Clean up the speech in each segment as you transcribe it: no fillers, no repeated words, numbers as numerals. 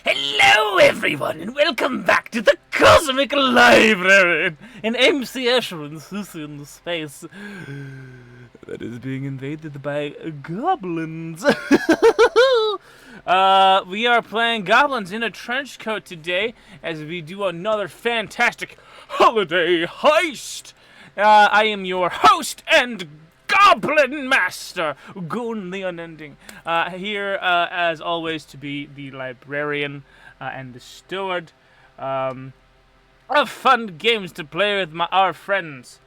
Hello, everyone, and welcome back to the Cosmic Library, an MC Escher in space that is being invaded by goblins. We are playing Goblins in a Trench Coat today as we do another fantastic holiday heist. I am your host and Goblin Master, Goon the Unending, here as always to be the librarian and the steward of fun games to play with our friends.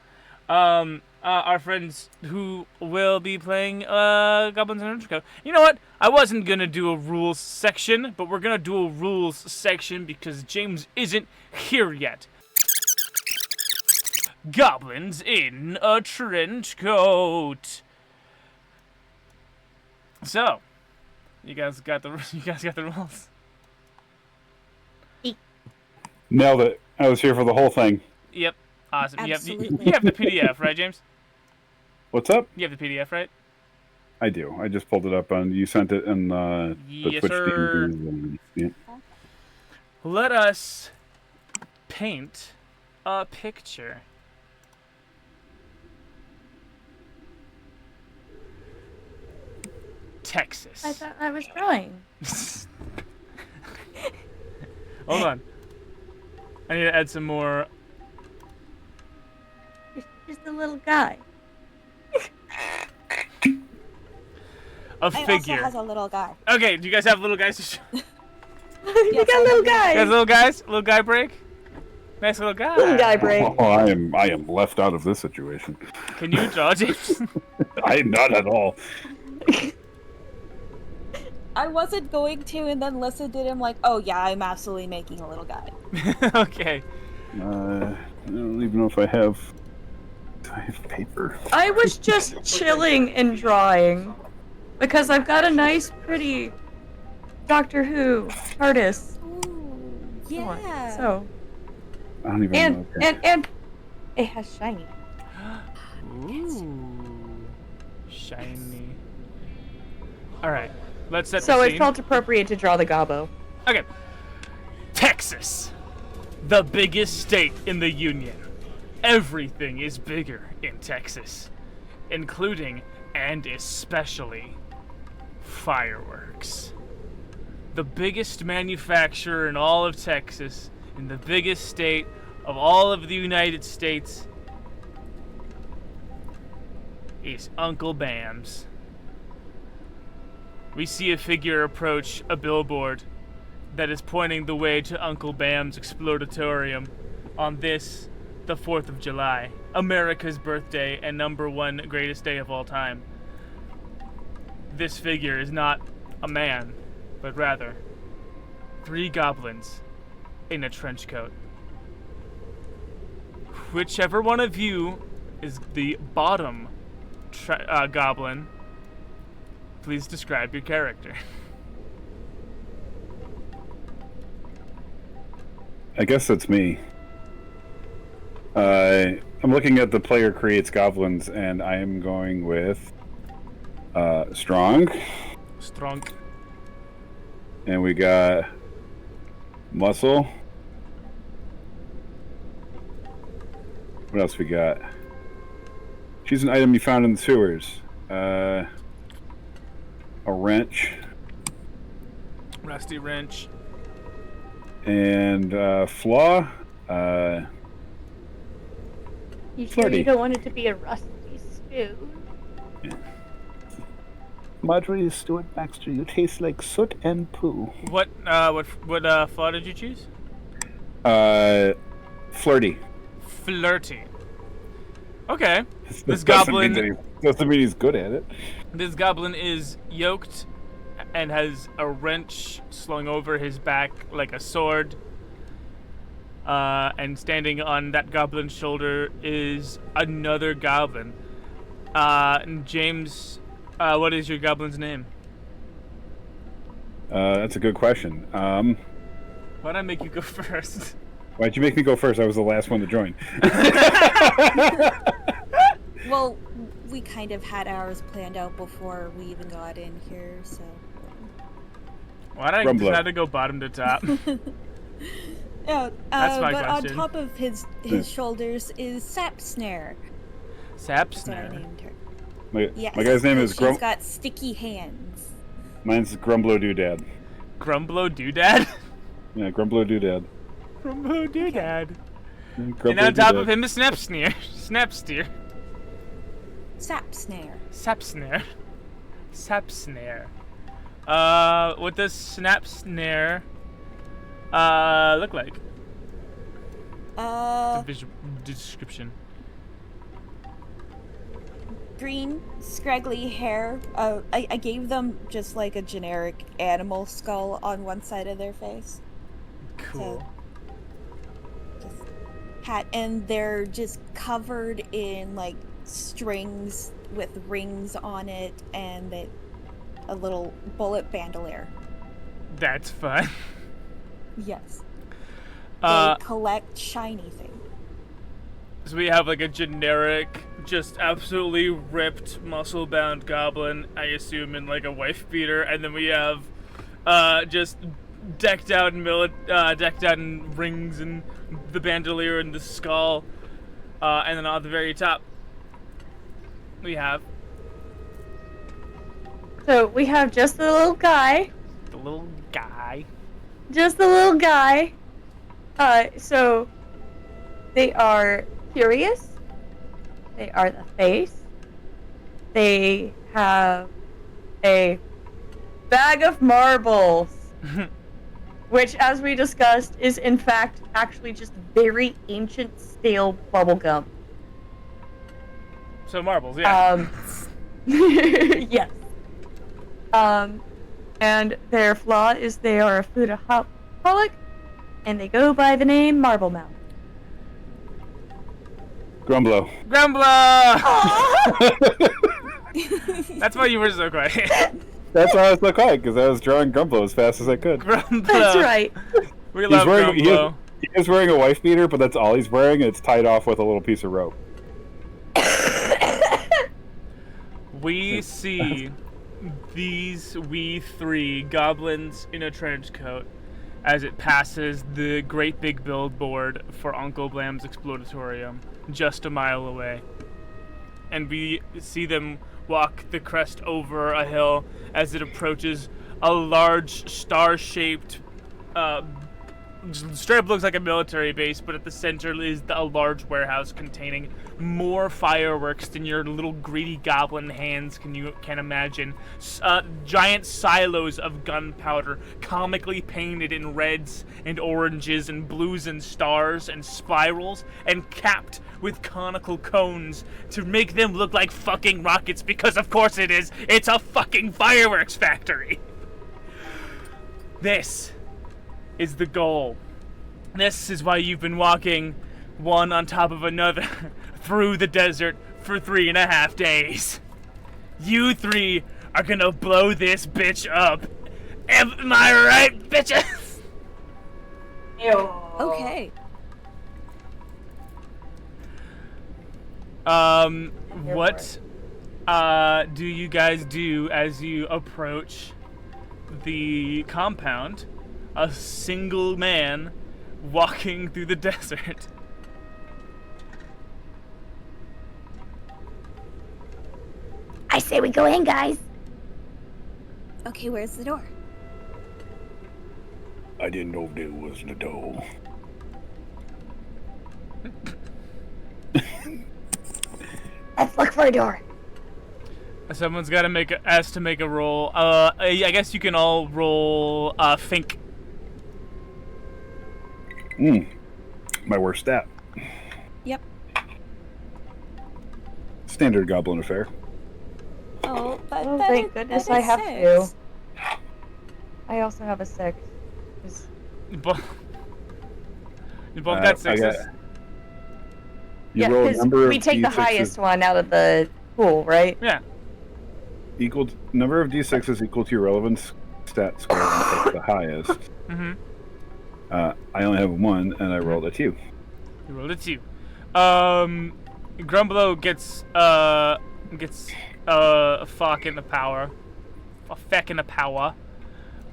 Our friends who will be playing Goblins in a Trench Coat. You know what? I wasn't going to do a rules section, but we're going to do a rules section because James isn't here yet. Goblins in a Trench Coat. So, you guys got the rules? Nailed it. I was here for the whole thing. Yep. Awesome. You have the PDF, right, James? What's up? You have the PDF, right? I do. I just pulled it up on. You sent it in the Yes, Twitch sir. Yeah. Let us paint a picture. Texas. I thought I was drawing. Hold on. I need to add some more. Just a little guy. A figure. Also has a little guy. Okay, do you guys have little guys to show? You got little guys. You guys little guys? Little guy break? Nice little guy. Little guy break. Oh, I am left out of this situation. Can you draw, James? I am not at all. I wasn't going to, and then Lissa did him like, oh yeah, I'm absolutely making a little guy. Okay. I don't even know if I have paper. I was just chilling and drawing because I've got a nice, pretty Doctor Who TARDIS. Ooh, yeah. So I don't even know. and it has shiny. Ooh. Shiny. Alright. Let's set So the it scene. felt appropriate to draw the gobbo. Okay. Texas. The biggest state in the Union. Everything is bigger in Texas. Including, and especially, fireworks. The biggest manufacturer in all of Texas, in the biggest state of all of the United States, is Uncle Bam's. We see a figure approach a billboard that is pointing the way to Uncle Bam's Explodatorium on this, the 4th of July, America's birthday and #1 greatest day of all time. This figure is not a man, but rather 3 goblins in a trench coat. Whichever one of you is the bottom goblin, please describe your character. I guess that's me. I'm looking at the player creates goblins, and I am going with strong. Strong. And we got muscle. What else we got? Choose an item you found in the sewers. A wrench. Rusty wrench. And flaw. You sure Flirty. you don't want it to be a rusty spoon? Marjorie Stewart Baxter, you taste like soot and poo. What flaw did you choose? Flirty. Flirty. Okay. This Doesn't goblin mean he's good at it. This goblin is yoked and has a wrench slung over his back like a sword. And standing on that goblin's shoulder is another goblin. James, what is your goblin's name? That's a good question. Why'd I make you go first? Why'd you make me go first? I was the last one to join. Well, we kind of had ours planned out before we even got in here, so. Why did I Grumbler. decide to go bottom to top? Yeah, That's my but question. on top of his shoulders is Sap Snare. Sap That's what I Snare. named her. My guy's name is She's got sticky hands. Mine's Grumblo Doodad. Grumblo Doodad? Yeah, Grumblo Doodad. Grumblo Doodad. Grumblo And on top Doodad. of him is Snapsteer. Snapsteer. Sap Snare. Sap Snare. Sap Snare. What does Snap Snare look like? The visual description. Green, scraggly hair. I gave them just like a generic animal skull on one side of their face. Cool. So, just hat, and they're just covered in like strings with rings on it, and a little bullet bandolier. That's fun. Yes. Uh, They collect shiny things. So we have like a generic, just absolutely ripped, muscle-bound goblin, I assume in like a wife beater, and then we have just decked out in rings and the bandolier and the skull, and then on the very top we have So we have just the little guy. the little guy. Just the little guy. So they are curious. They are the face. They have a bag of marbles, which, as we discussed, is in fact actually just very ancient stale bubblegum. So marbles, yeah. Yes. And their flaw is they are a foodaholic, and they go by the name Marble Mouth. Grumblo. Grumbler! That's why you were so quiet. That's why I was so quiet, because I was drawing Grumblo as fast as I could. Grumbler. That's right. We love Grumbler. He is wearing a wife beater, but that's all he's wearing. It's tied off with a little piece of rope. We see we three goblins in a trench coat as it passes the great big billboard for Uncle Blam's Exploratorium just a mile away. And we see them walk the crest over a hill as it approaches a large star-shaped straight up looks like a military base, but at the center is a large warehouse containing more fireworks than your little greedy goblin hands can imagine. Giant silos of gunpowder, comically painted in reds and oranges and blues and stars and spirals, and capped with conical cones to make them look like fucking rockets, because of course it is. It's a fucking fireworks factory. This is the goal. This is why you've been walking one on top of another through the desert for 3.5 days. You three are gonna blow this bitch up. Am I right, bitches? Okay. What do you guys do as you approach the compound? A single man walking through the desert. I say we go in, guys. Okay, where's the door? I didn't know there was a door. Let's look for a door. Someone's got to asked to make a roll. I guess you can all roll think. My worst stat. Yep. Standard goblin affair. Oh, but Oh, that thank is- goodness that I is have 6. to. I also have a 6. 'Cause You both got sixes. You yeah, roll a because number we of take the D6s highest one out of the pool, right? Yeah. Equal number of D6s equal to your relevant stat score and take the highest. Mm-hmm. I only have 1, and I rolled a 2. You rolled a 2. Grumblo gets a fuck in the power. A feck in the power.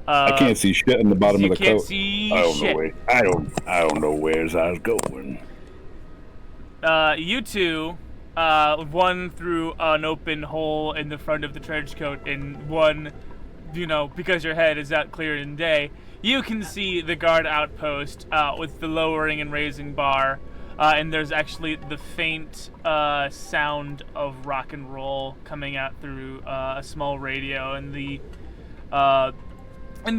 I can't see shit in the bottom of the coat. You can't see shit. I don't know where I was going. You two, one through an open hole in the front of the trench coat, and one, because your head is out clear in day, you can see the guard outpost with the lowering and raising bar, and there's actually the faint sound of rock and roll coming out through a small radio in the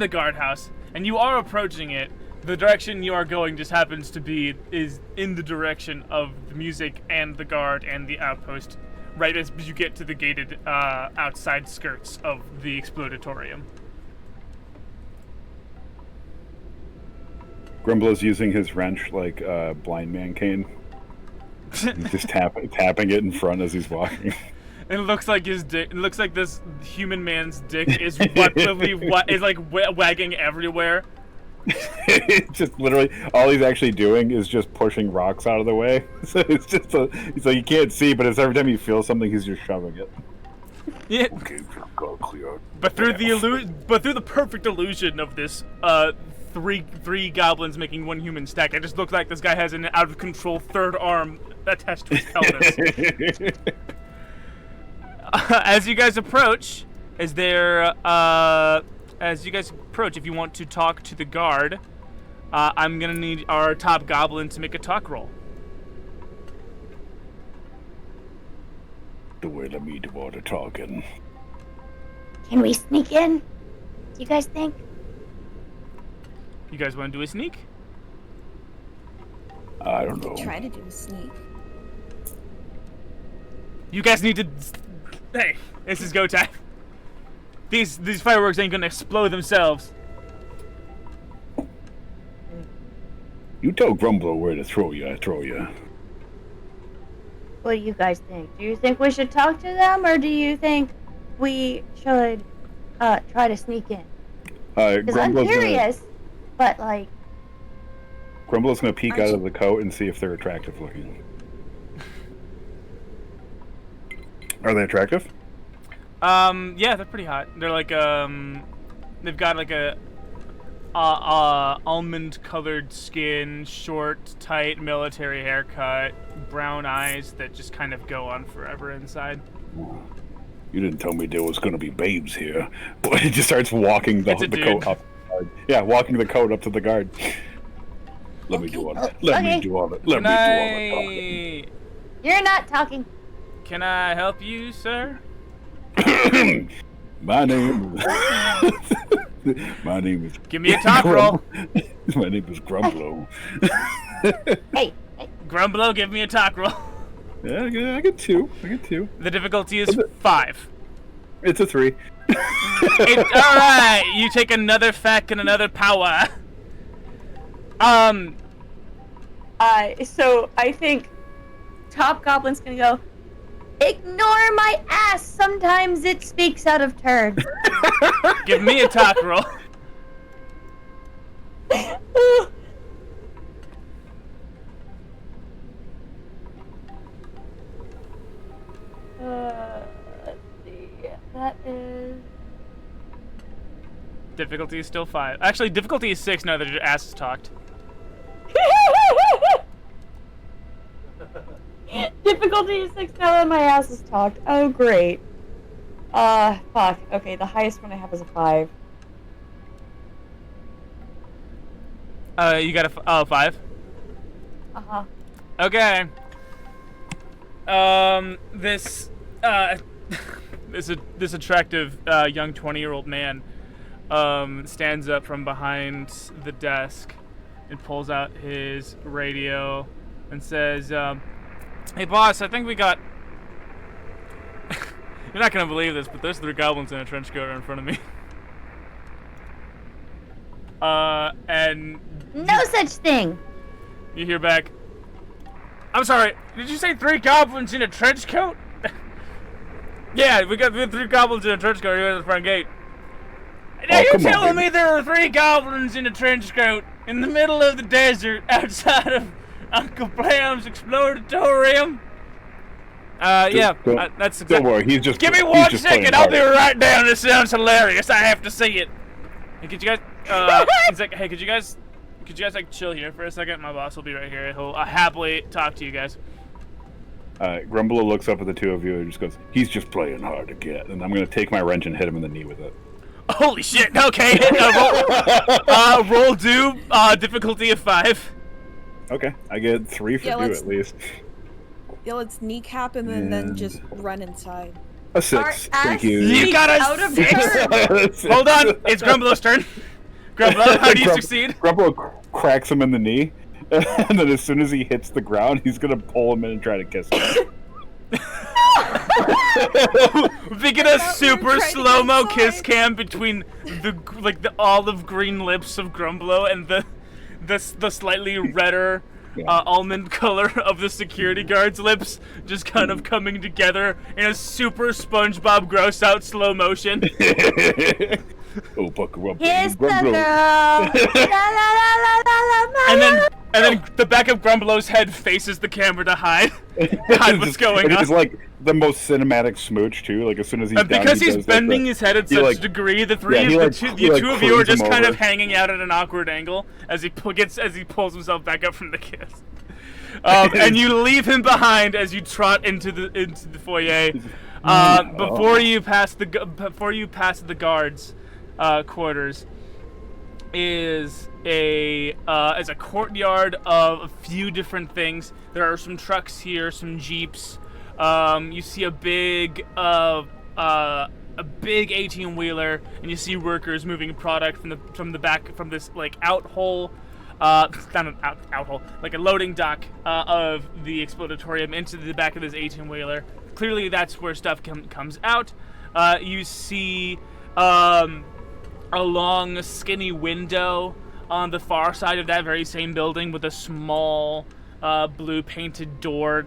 guardhouse, and you are approaching it. The direction you are going just happens to be is in the direction of the music and the guard and the outpost, right as you get to the gated outside skirts of the explodatorium. Grumblo's using his wrench like a blind man cane. He's just tapping it in front as he's walking. It looks like his dick. It looks like this human man's dick is wagging everywhere. It's just literally all he's actually doing is just pushing rocks out of the way. So it's just he's like, you can't see, but it's every time you feel something, he's just shoving it. Yeah. Okay, go clear. But through the perfect illusion of this, three goblins making one human stack, it just looks like this guy has an out of control third arm attached to his pelvis. As you guys approach, if you want to talk to the guard, I'm gonna need our top goblin to make a talk roll. The way to me do all the talking. Can we sneak in? Do you guys think? You guys want to do a sneak? I don't know. Try to do a sneak. You guys need to. Hey, this is go time. These fireworks ain't gonna explode themselves. You tell Grumblo where to throw you, I throw you. What do you guys think? Do you think we should talk to them, or do you think we should try to sneak in? Because I'm curious, but like... Grumblo's gonna peek out of the coat and see if they're attractive looking. Are they attractive? Yeah, they're pretty hot. They're like, they've got like a almond-colored skin, short, tight military haircut, brown eyes that just kind of go on forever inside. You didn't tell me there was gonna be babes here. But he just starts walking the coat up. Yeah, walking the coat up to the guard. Let me do all that. Let me do all that. Let me do all the talking. You're not talking. Can I help you, sir? My name is. Give me a top roll. My name is Grumblo. Hey. Grumblo, give me a talk roll. Yeah, I get two. The difficulty is 5. It's a 3. Alright, you take another feck and another power. So I think Top Goblin's gonna go, ignore my ass, sometimes it speaks out of turn. Give me a talk roll. Let's see. That is... Difficulty is still 5. Actually, difficulty is 6 now that your ass is talked. Difficulty is 6 now that my ass is talked. Oh, great. Fuck. Okay, the highest one I have is a 5. You got a 5? Uh-huh. Okay. This attractive young 20-year-old man stands up from behind the desk and pulls out his radio and says, "Hey boss, I think we got..." You're not gonna believe this, but there's 3 goblins in a trench coat right in front of me. And No such thing. you hear back, "I'm sorry, did you say 3 goblins in a trench coat?" Yeah, we got 3 goblins in a trench coat here at the front gate. Now you're telling me there are 3 goblins in a trench coat in the middle of the desert outside of Uncle Bram's exploratorium? That's exactly. Don't worry, he's just. Give me 1 second, I'll be right down. This sounds hilarious. I have to see it. Hey, could you guys? He's like, hey, could you guys like chill here for a second? My boss will be right here. He'll happily talk to you guys. Grumbler looks up at the two of you and just goes, "He's just playing hard to get," and I'm gonna take my wrench and hit him in the knee with it. Holy shit! Okay, roll difficulty of 5. Okay, I get 3 for you at least. Yeah, let's kneecap him and then just run inside. A 6. Thank you. You got a 6. Hold on, it's Grumbler's turn. Grumbler, how do you succeed? Grumbler cracks him in the knee, and then as soon as he hits the ground, he's gonna pull him in and try to kiss him. We get a super slow-mo kiss cam between the olive green lips of Grumblo and the slightly redder almond color of the security guard's lips, just kind of coming together in a super SpongeBob gross out slow motion. Oh, buckle up. Here's the girl. La, la, la, la, la, la, and then the back of Grumblo's head faces the camera to hide what's going on. It's like the most cinematic smooch too. Like as soon as he's because down, he's bending his head at such a degree, the two of you are just kind of hanging out at an awkward angle as he pulls himself back up from the kiss. And you leave him behind as you trot into the foyer. Before you pass the guards' quarters is a courtyard of a few different things. There are some trucks here, some jeeps. You see a big 18-wheeler, and you see workers moving product from the back from this like outhole, not an outhole, like a loading dock of the explodatorium into the back of this 18-wheeler. Clearly, that's where stuff comes out. You see a long, skinny window on the far side of that very same building with a small blue painted door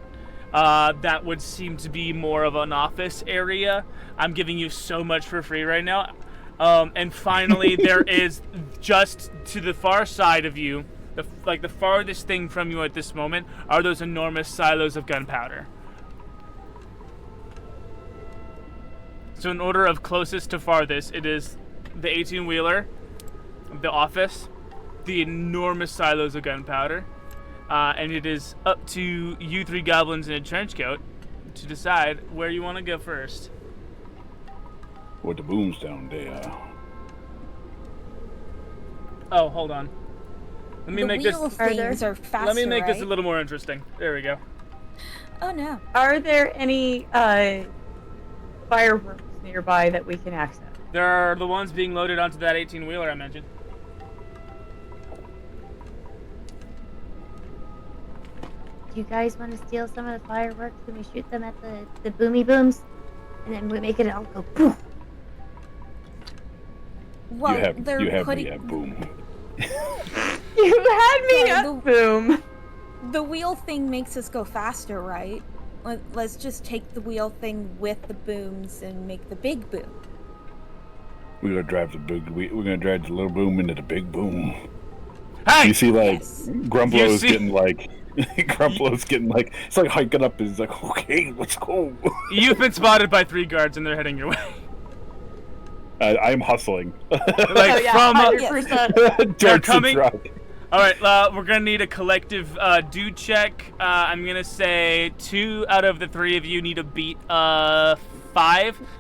that would seem to be more of an office area. I'm giving you so much for free right now. And finally, there is just to the far side of you, the farthest thing from you at this moment, are those enormous silos of gunpowder. So in order of closest to farthest, it is the 18-wheeler, the office, the enormous silos of gunpowder, and it is up to you 3 goblins in a trench coat to decide where you want to go first. With the booms down there. Oh, hold on. Let me make this. Things are faster, let me make this a little more interesting. There we go. Oh no. Are there any fireworks nearby that we can access? There are the ones being loaded onto that 18-wheeler I mentioned. Do you guys want to steal some of the fireworks and we shoot them at the boomy booms? And then we make it all go poof. Well, you have putting... me at boom. You had me at boom. The wheel thing makes us go faster, right? Let's just take the wheel thing with the booms and make the big boom. We're gonna drive we're gonna drive the little boom into the big boom. Hey! You see, like, Yes. Grumblow's getting like, it's like hiking up. He's like, okay, let's go. You've been spotted by 3 guards and they're heading your way. I'm hustling. Like from 100%. they're coming. The truck. All right, we're gonna need a collective do check. I'm gonna say 2 out of the 3 of you need to beat 5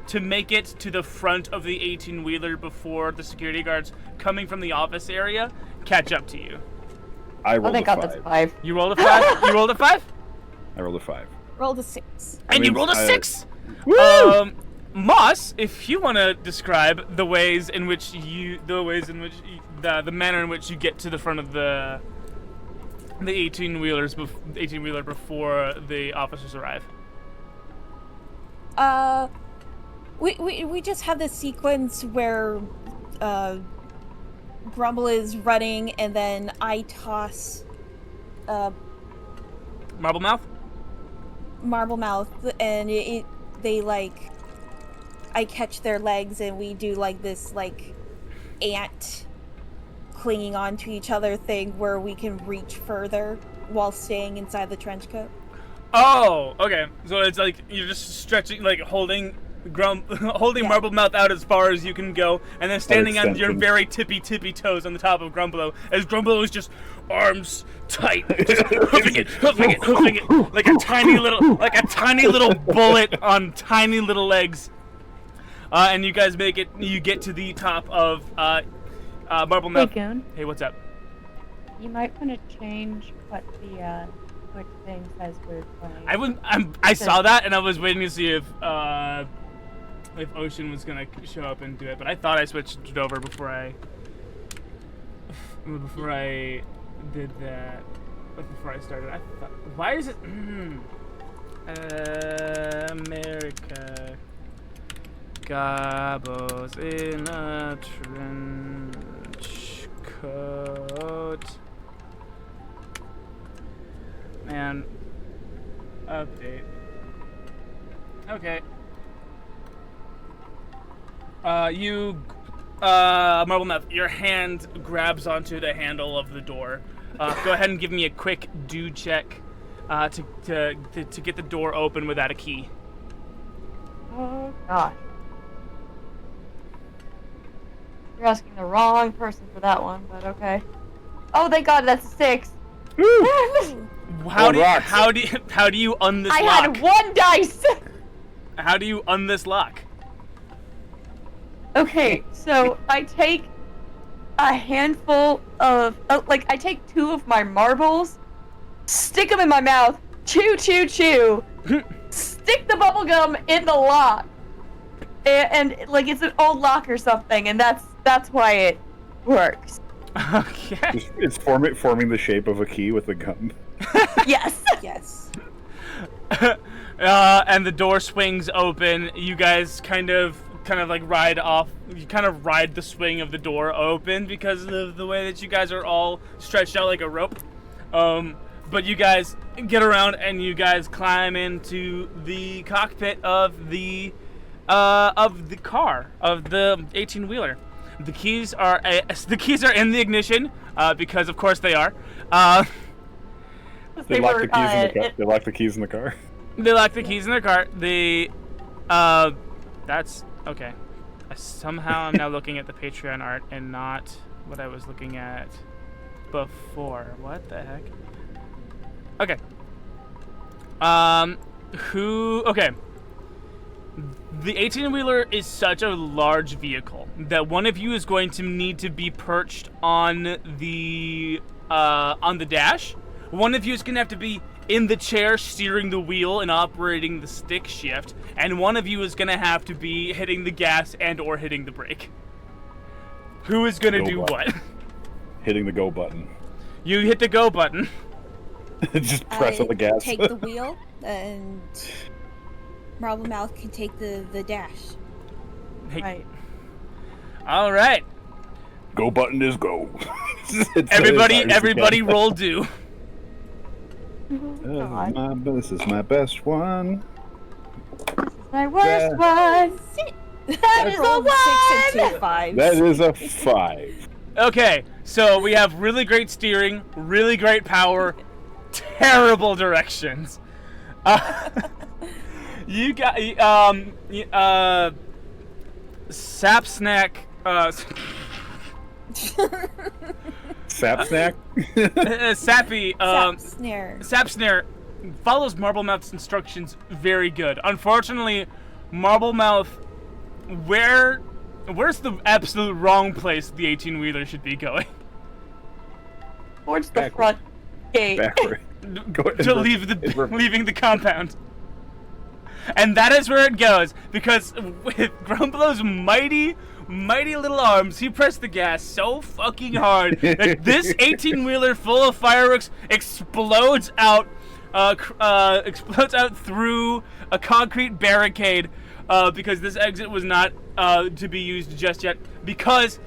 to make it to the front of the 18-wheeler before the security guards coming from the office area catch up to you. I rolled Oh, thank a God, 5. that's 5. You rolled a 5. You rolled a 5. I rolled a 5. Roll a 6. And you mean, rolled a 6. Woo! Moss, if you want to describe the manner in which you get to the front of the 18-wheeler before the officers arrive. We just have this sequence where Grumble is running and then I toss Marble Mouth? Marble Mouth and they like I catch their legs and we do like this like ant clinging onto each other thing where we can reach further while staying inside the trench coat. Oh, okay. So it's like you're just stretching, like holding holding Marble Mouth out as far as you can go, and then standing on your extension. very tippy toes on the top of Grumblo, as Grumblo is just arms tight, just hoofing it, like a tiny little bullet on tiny little legs. And you guys make it. You get to the top of Marble Mouth. Hey, Goon. Hey, what's up? You might want to change what the Twitch thing says we're playing. I saw that, and I was waiting to see if Ocean was gonna show up and do it, but I thought I switched it over before I did that. Before I started, I thought, why is it America Gobbles in a trench coat? Man, update. Okay. Marble Mouth, your hand grabs onto the handle of the door. Go ahead and give me a quick do check to get the door open without a key. Oh, gosh. You're asking the wrong person for that one, but okay. Oh, thank God, that's a 6. How do you un this I lock? had 1 dice! How do you un this lock? Okay, so I take a handful of, I take 2 of my marbles, stick them in my mouth, chew, stick the bubble gum in the lock, and like it's an old lock or something, and that's why it works. Okay. It's forming the shape of a key with a gum. Yes. Yes. And the door swings open. You guys kind of like ride off. You kind of ride the swing of the door open because of the way that you guys are all stretched out like a rope. But you guys get around and you guys climb into the cockpit of the car, of the 18-wheeler. The keys are in the ignition because of course they are. They lock the keys in the car. They lock the keys in the car. They lock the keys in their car. That's okay. Somehow I'm now looking at the Patreon art and not what I was looking at before. What the heck? Okay. Okay. The 18-wheeler is such a large vehicle that one of you is going to need to be perched on the dash. One of you is going to have to be in the chair steering the wheel and operating the stick shift, and one of you is going to have to be hitting the gas and or hitting the brake. Who is going to do what? Hitting the go button. You hit the go button. Just press on the gas. Take the wheel, and Marble Mouth can take the dash. Hey. Right. All right. Go button is go. Everybody roll do. This is my best one. My worst one. That is a 1. 6 and 2 5s. That is a 5. Okay, so we have really great steering, really great power, terrible directions. You got Sap Snack. Sap Snack? Sappy. Snare. Sap Snare follows Marble Mouth's instructions very good. Unfortunately, Marble Mouth, where's the absolute wrong place the 18-wheeler should be going? Towards the front gate. Backward. Leaving the compound. And that is where it goes, because with Grumblo's mighty little arms, he pressed the gas so fucking hard that this 18-wheeler full of fireworks explodes out through a concrete barricade, because this exit was not to be used just yet, because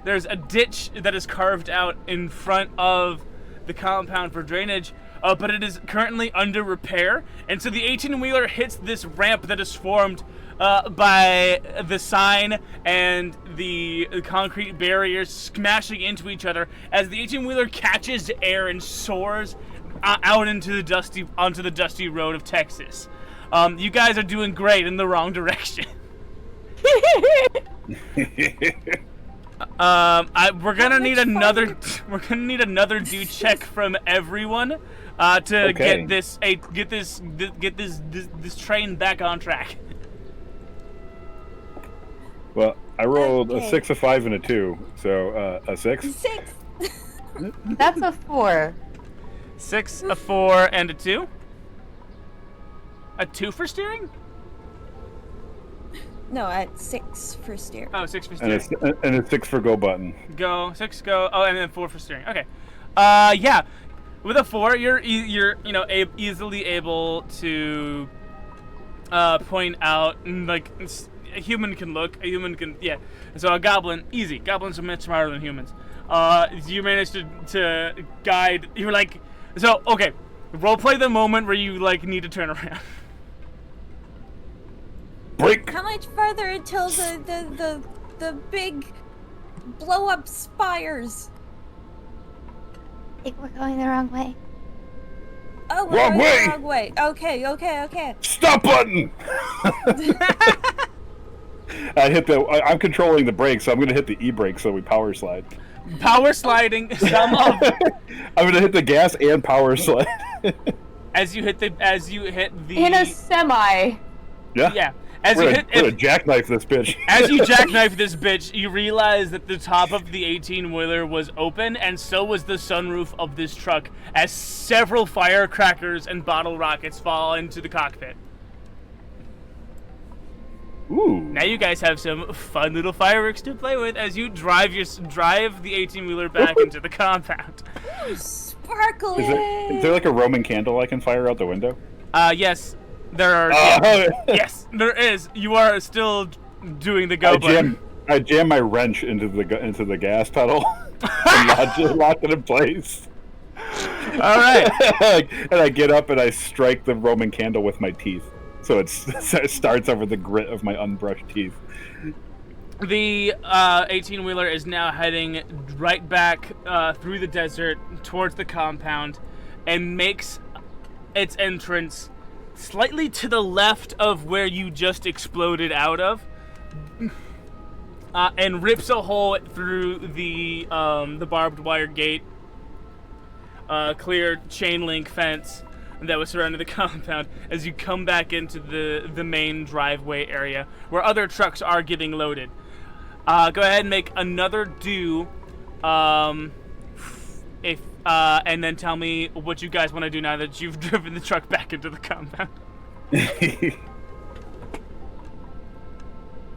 there's a ditch that is carved out in front of the compound for drainage, but it is currently under repair, and so the 18-wheeler hits this ramp that is formed by the sign and the concrete barriers smashing into each other as the 18-wheeler catches air and soars out into the onto the dusty road of Texas. You guys are doing great in the wrong direction. We're gonna need another do check from everyone to get this train back on track. Well, I rolled a 6, a 5, and a 2, so a 6. 6. That's a 4. 6, a 4, and a 2. A 2 for steering? No, at 6 for steering. Oh, 6 for steering. And a 6 for go button. Go, 6 go. Oh, and then 4 for steering. Okay. Yeah. With a 4, you're easily able to point out, like, a human can look. A human can, yeah. So a goblin, easy. Goblins are much smarter than humans. You managed to guide. You were like, so okay. Roleplay the moment where you like need to turn around. Break. How much further until the big blow up spires? I think we're going the wrong way. Oh, we're Wrong going way! the wrong way. Okay. Stop button! I'm controlling the brake, so I'm gonna hit the e-brake so we power slide. Power sliding. I'm gonna hit the gas and power slide. as you hit the In a semi. Yeah. We're gonna jackknife this bitch. As you jackknife this bitch, you realize that the top of the 18-wheeler was open, and so was the sunroof of this truck, as several firecrackers and bottle rockets fall into the cockpit. Ooh. Now you guys have some fun little fireworks to play with as you drive the 18-wheeler back into the compound. Sparkling! Is there like a Roman candle I can fire out the window? Yes. There are. Yes, there is. You are still doing the goblin. I jam my wrench into the gas pedal and lock it in place. All right. And I get up and I strike the Roman candle with my teeth, so it starts over the grit of my unbrushed teeth. The 18-wheeler is now heading right back through the desert towards the compound, and makes its entrance slightly to the left of where you just exploded out of, and rips a hole through the barbed wire gate, clear chain link fence that was surrounding the compound as you come back into the main driveway area where other trucks are getting loaded. Go ahead and make another do, and then tell me what you guys want to do now that you've driven the truck back into the compound.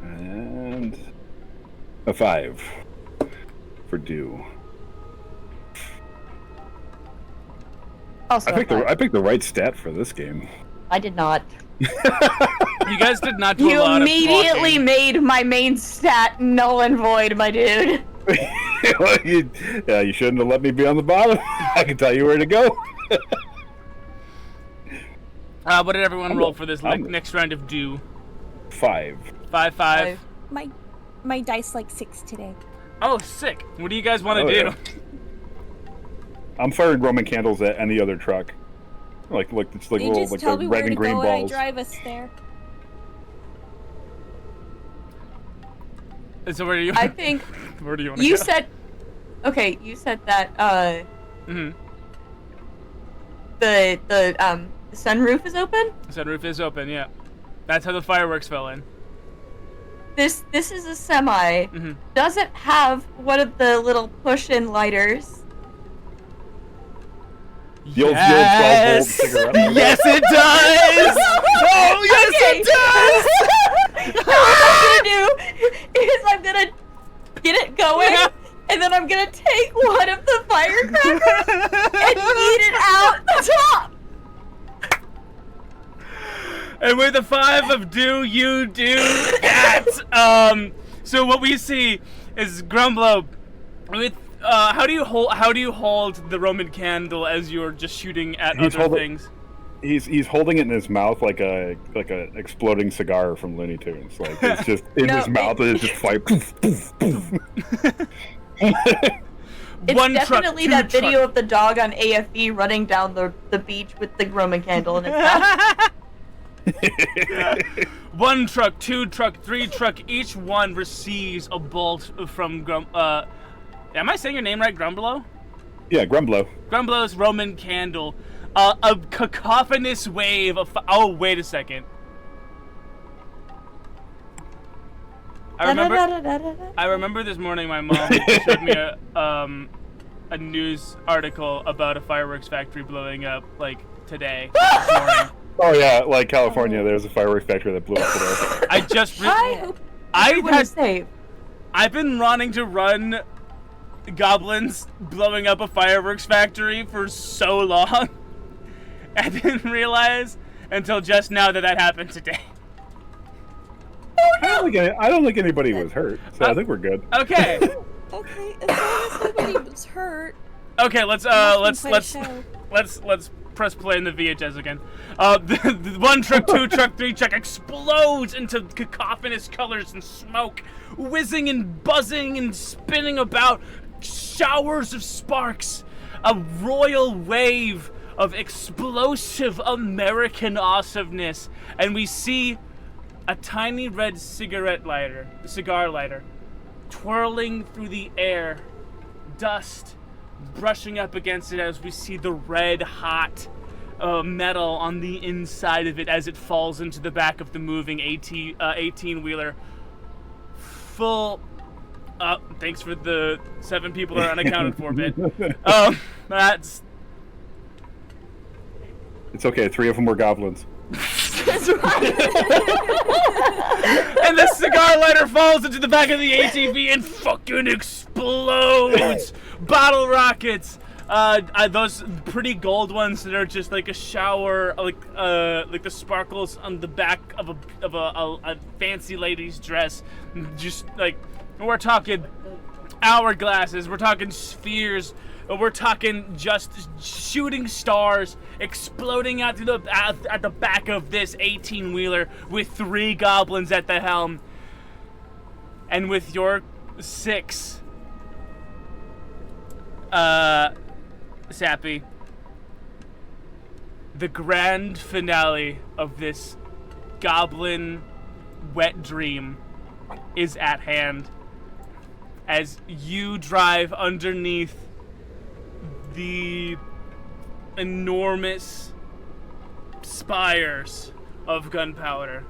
And a 5 for do. Also, I picked the right stat for this game. I did not. You guys did not do a lot of You immediately made my main stat null and void, my dude. Well, you shouldn't have let me be on the bottom. I can tell you where to go. What did everyone roll for this next round of do? 5. 5. My dice like 6 today. Oh, sick. What do you guys want to do? Yeah. I'm firing Roman candles at any other truck. Like it's like You little just like tell the me red where and to green go balls. and I drive us there. So where do you? I think Where do you want to you go? said. Okay, you said that. Mm-hmm. The sunroof is open. Sunroof is open. Yeah, that's how the fireworks fell in. This is a semi. Mm-hmm. Does it have one of the little push-in lighters? The old 12-volt cigarette lighter. Yes, it does. Oh, yes, it does. What I'm gonna do is I'm gonna get it going, and then I'm gonna take one of the firecrackers and eat it out the top. And with the 5 of do, you do that. So what we see is Grumblo with. How do you hold the Roman candle as you're just shooting at other things? He's holding it in his mouth like a exploding cigar from Looney Tunes. Like it's just in his mouth and it's just like poof, poof, poof. It's definitely that video of the dog on AFE running down the beach with the Roman candle in its mouth. 1 truck, 2 truck, 3 truck, each one receives a bolt from am I saying your name right, Grumblo? Yeah, Grumblo. Grumblo's Roman candle. A cacophonous wave of oh, wait a second. I remember this morning my mom showed me a news article about a fireworks factory blowing up, like, today. This morning. Oh yeah, like California, there's a fireworks factory that blew up today. I just I've been wanting to run Goblins blowing up a fireworks factory for so long. I didn't realize until just now that happened today. I don't think anybody was hurt, so I think we're good. Okay. Okay, as long as nobody was hurt. Okay, let's press play in the VHS again. The 1 truck, 2 truck, 3 truck explodes into cacophonous colors and smoke, whizzing and buzzing and spinning about, showers of sparks, a royal wave of explosive American awesomeness, and we see a tiny red cigar lighter, twirling through the air, dust brushing up against it as we see the red hot metal on the inside of it as it falls into the back of the moving 18-wheeler. Full thanks for the 7 people that are unaccounted for bit. That's... It's okay, 3 of them were goblins. That's right. And the cigar lighter falls into the back of the ATV and fucking explodes. Bottle rockets. Those pretty gold ones that are just like a shower, like the sparkles on the back of a fancy lady's dress. Just like, we're talking hourglasses, we're talking spheres, we're talking just shooting stars exploding out to at the back of this 18-wheeler with 3 goblins at the helm. And with your 6, Sappy, the grand finale of this goblin wet dream is at hand as you drive underneath the enormous spires of gunpowder.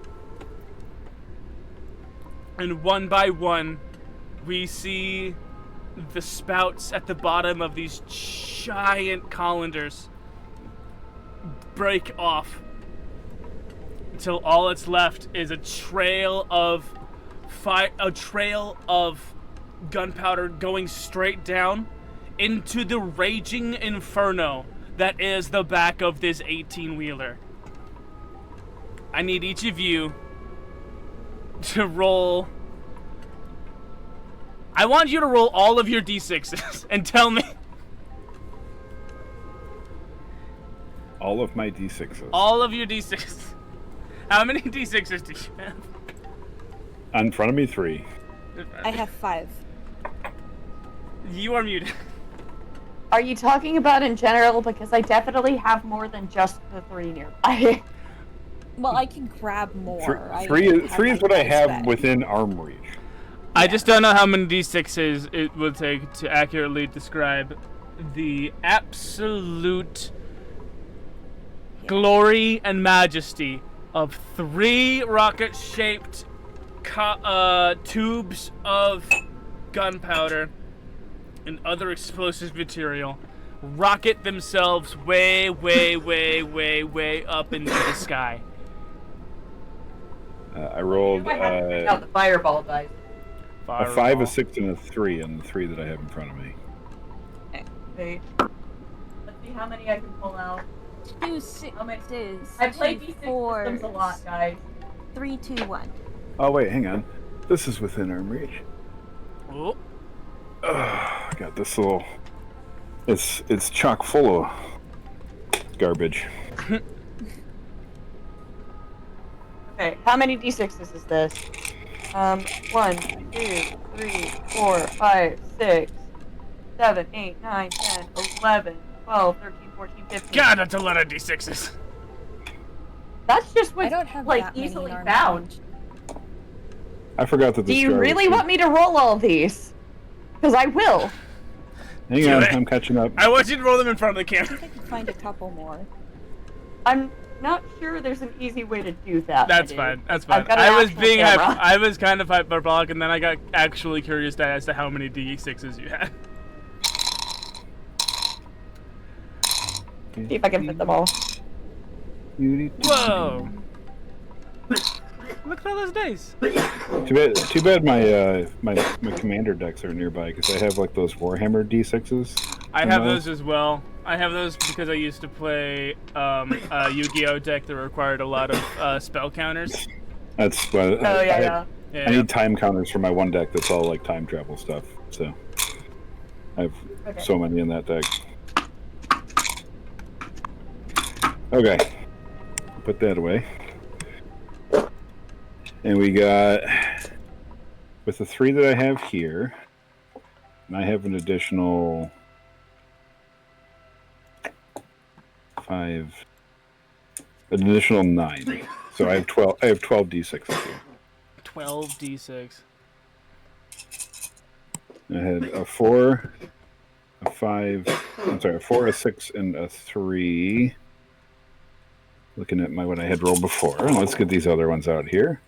And one by one, we see the spouts at the bottom of these giant colanders break off until all that's left is a trail of gunpowder going straight down into the raging inferno that is the back of this 18-wheeler. I need each of you to roll. I want you to roll all of your d6s and tell me. All of my d6s. All of your d6s. How many d6s do you have? In front of me, 3. I have 5. You are muted. Are you talking about in general? Because I definitely have more than just the 3 nearby. Well, I can grab more. 3 is what I have within arm reach. I just don't know how many d6s it will take to accurately describe the absolute glory and majesty of 3 rocket-shaped tubes of gunpowder and other explosive material rocket themselves way, way, way, way, way up into the sky. I rolled the fireball dice. A 5, a 6, and a 3 on the 3 that I have in front of me. Okay. Let's see how many I can pull out. 2 6s. I played these 6 systems a lot, guys. 3, 2, 1. Oh wait, hang on. This is within arm reach. Oh. I got this little. It's chock full of garbage. Okay, how many d6s is this? 1, 2, 3, 4, 5, 6. 7, 8, 9, 10, 11, 12, 13, 14, 15. God, that's a lot of D6s. That's just what's, I don't have like, that many easily in our found. I forgot that. Do you really want me to roll all of these? Because I will. Hang on, I'm catching up. I want you to roll them in front of the I camera. think I can find a couple more. I'm not sure there's an easy way to do that. That's fine. That's fine. I've got an I was actual being camera. I was kind of hyperbolic, and then I got actually curious as to how many D6s you had. See if I can fit them all. Whoa! Look at all those days. Too bad my commander decks are nearby because I have like those Warhammer D6s. I have those as well. I have those because I used to play a Yu-Gi-Oh deck that required a lot of spell counters. That's what. Yeah. I need time counters for my one deck that's all like time travel stuff. So I have so many in that deck. Okay, put that away. And we got, with the 3 that I have here, and I have an additional 5, an additional 9. So I have 12. I have 12 D6s here. 12 D6. I had a 4, a 5. I'm sorry, a 4, a 6, and a 3. Looking at what I had rolled before. Let's get these other ones out here.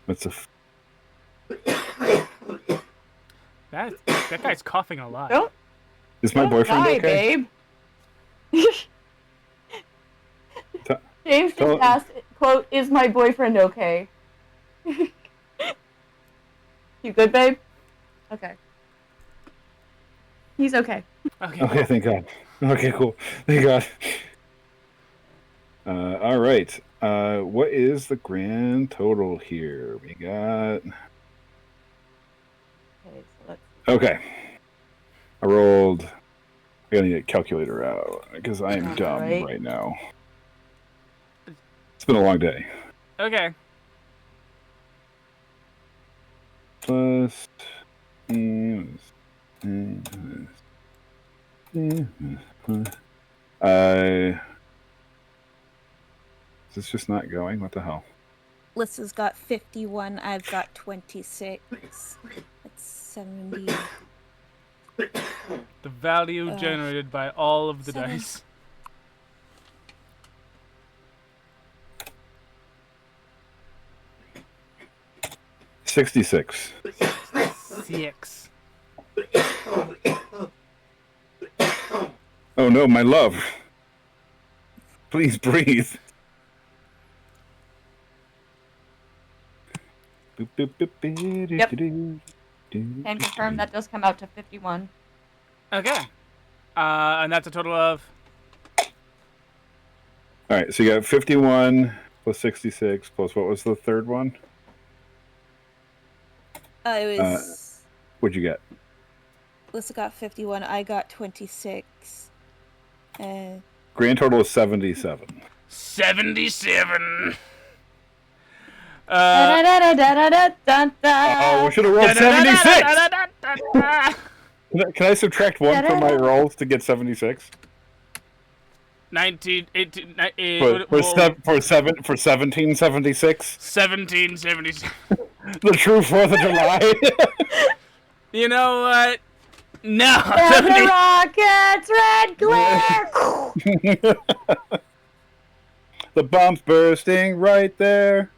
What's That guy's coughing a lot. Don't. Is my boyfriend okay? Babe. James just asked, quote, "Is my boyfriend okay?" You good, babe? Okay. He's okay. Okay, thank God. Okay, cool. Thank God. All right. What is the grand total here? We got. Okay. I rolled. I gotta get a calculator out because I am dumb right now. It's been a long day. Okay. Plus. Is this just not going? What the hell? Lissa's got 51. I've got 26. That's 70. The value generated by all of the dice. 66. 6. Oh no, my love. Please breathe. Yep. Can confirm that does come out to 51. Okay. And that's a total of. All right, so you got 51 plus 66 plus what was the third one? It was. What'd you get? Lissa got 51. I got 26. Grand total is 77. 77. Oh, we should have rolled 76. Can I subtract 1 from my rolls to get 76? 19, 18, For 1776? 1776. The true 4th of July. You know what? No. And the rockets, red glare. The bomb's bursting right there.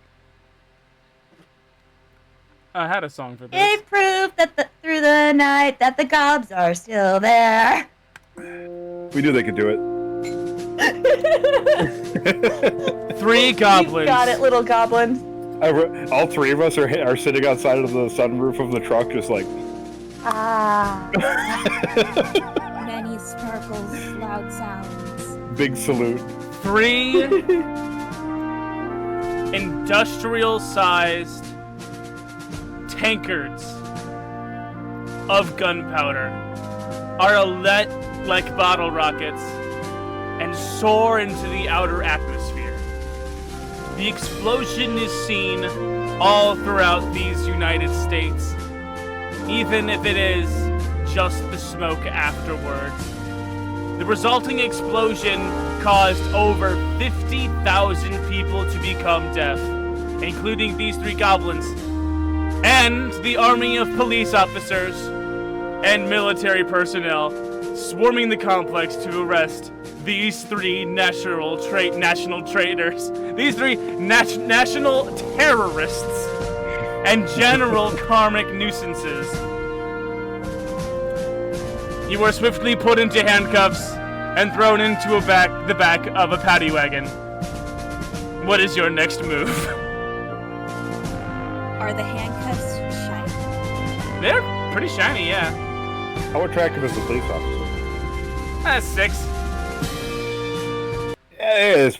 I had a song for this. It proved that through the night that the gobs are still there. We knew they could do it. 3 goblins. You got it, little goblins. All 3 of us are sitting outside of the sunroof of the truck, just like. Ah. Many sparkles, loud sounds. Big salute. 3 industrial-sized tankards of gunpowder are lit like bottle rockets and soar into the outer atmosphere. The explosion is seen all throughout these United States, even if it is just the smoke afterwards. The resulting explosion caused over 50,000 people to become deaf, including these 3 goblins, and the army of police officers and military personnel swarming the complex to arrest these 3 national traitors, these 3 national terrorists, and general karmic nuisances. You were swiftly put into handcuffs and thrown into the back of a paddy wagon. What is your next move? Are the handcuffs shiny? They're pretty shiny, yeah. How attractive is the police officer? That's 6. Yeah, it is.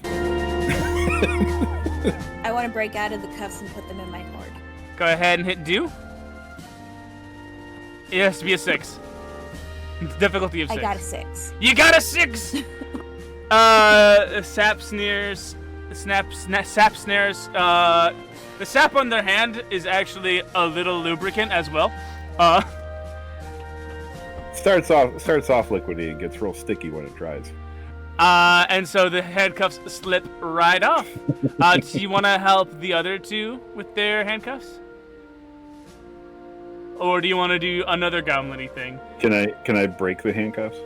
I want to break out of the cuffs and put them in my hoard. Go ahead and hit do. It has to be a 6. Difficulty of 6. I got a 6. You got a 6! Sap snares. Sap snares. The sap on their hand is actually a little lubricant as well. Starts off liquidy and gets real sticky when it dries. And so the handcuffs slip right off. Do you want to help the other 2 with their handcuffs? Or do you want to do another goblin-y thing? Can I break the handcuffs?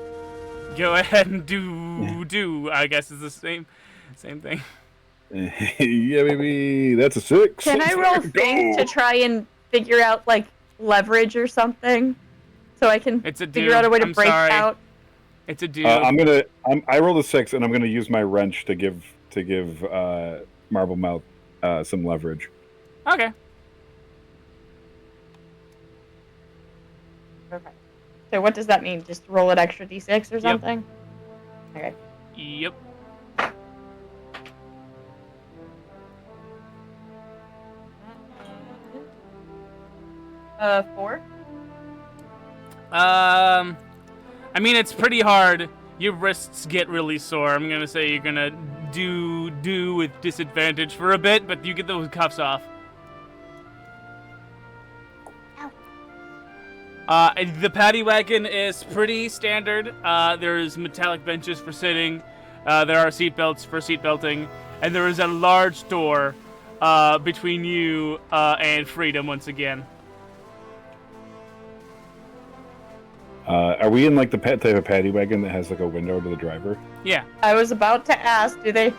Go ahead and do. I guess it's the same thing. Yeah, baby. That's a 6. Can I roll think to try and figure out like leverage or something, so I can figure out a way to break out? It's a do. I rolled a 6, and I'm gonna use my wrench to give Marble Mouth some leverage. Okay. Okay. So what does that mean? Just roll an extra d6 or something? Yep. Okay. Yep. 4? I mean, it's pretty hard. Your wrists get really sore. I'm gonna say you're gonna do with disadvantage for a bit, but you get those cuffs off. The paddy wagon is pretty standard. There's metallic benches for sitting. There are seatbelts for seatbelting, and there is a large door between you and freedom once again. Are we in like the type of paddy wagon that has like a window to the driver? Yeah. I was about to ask, do they...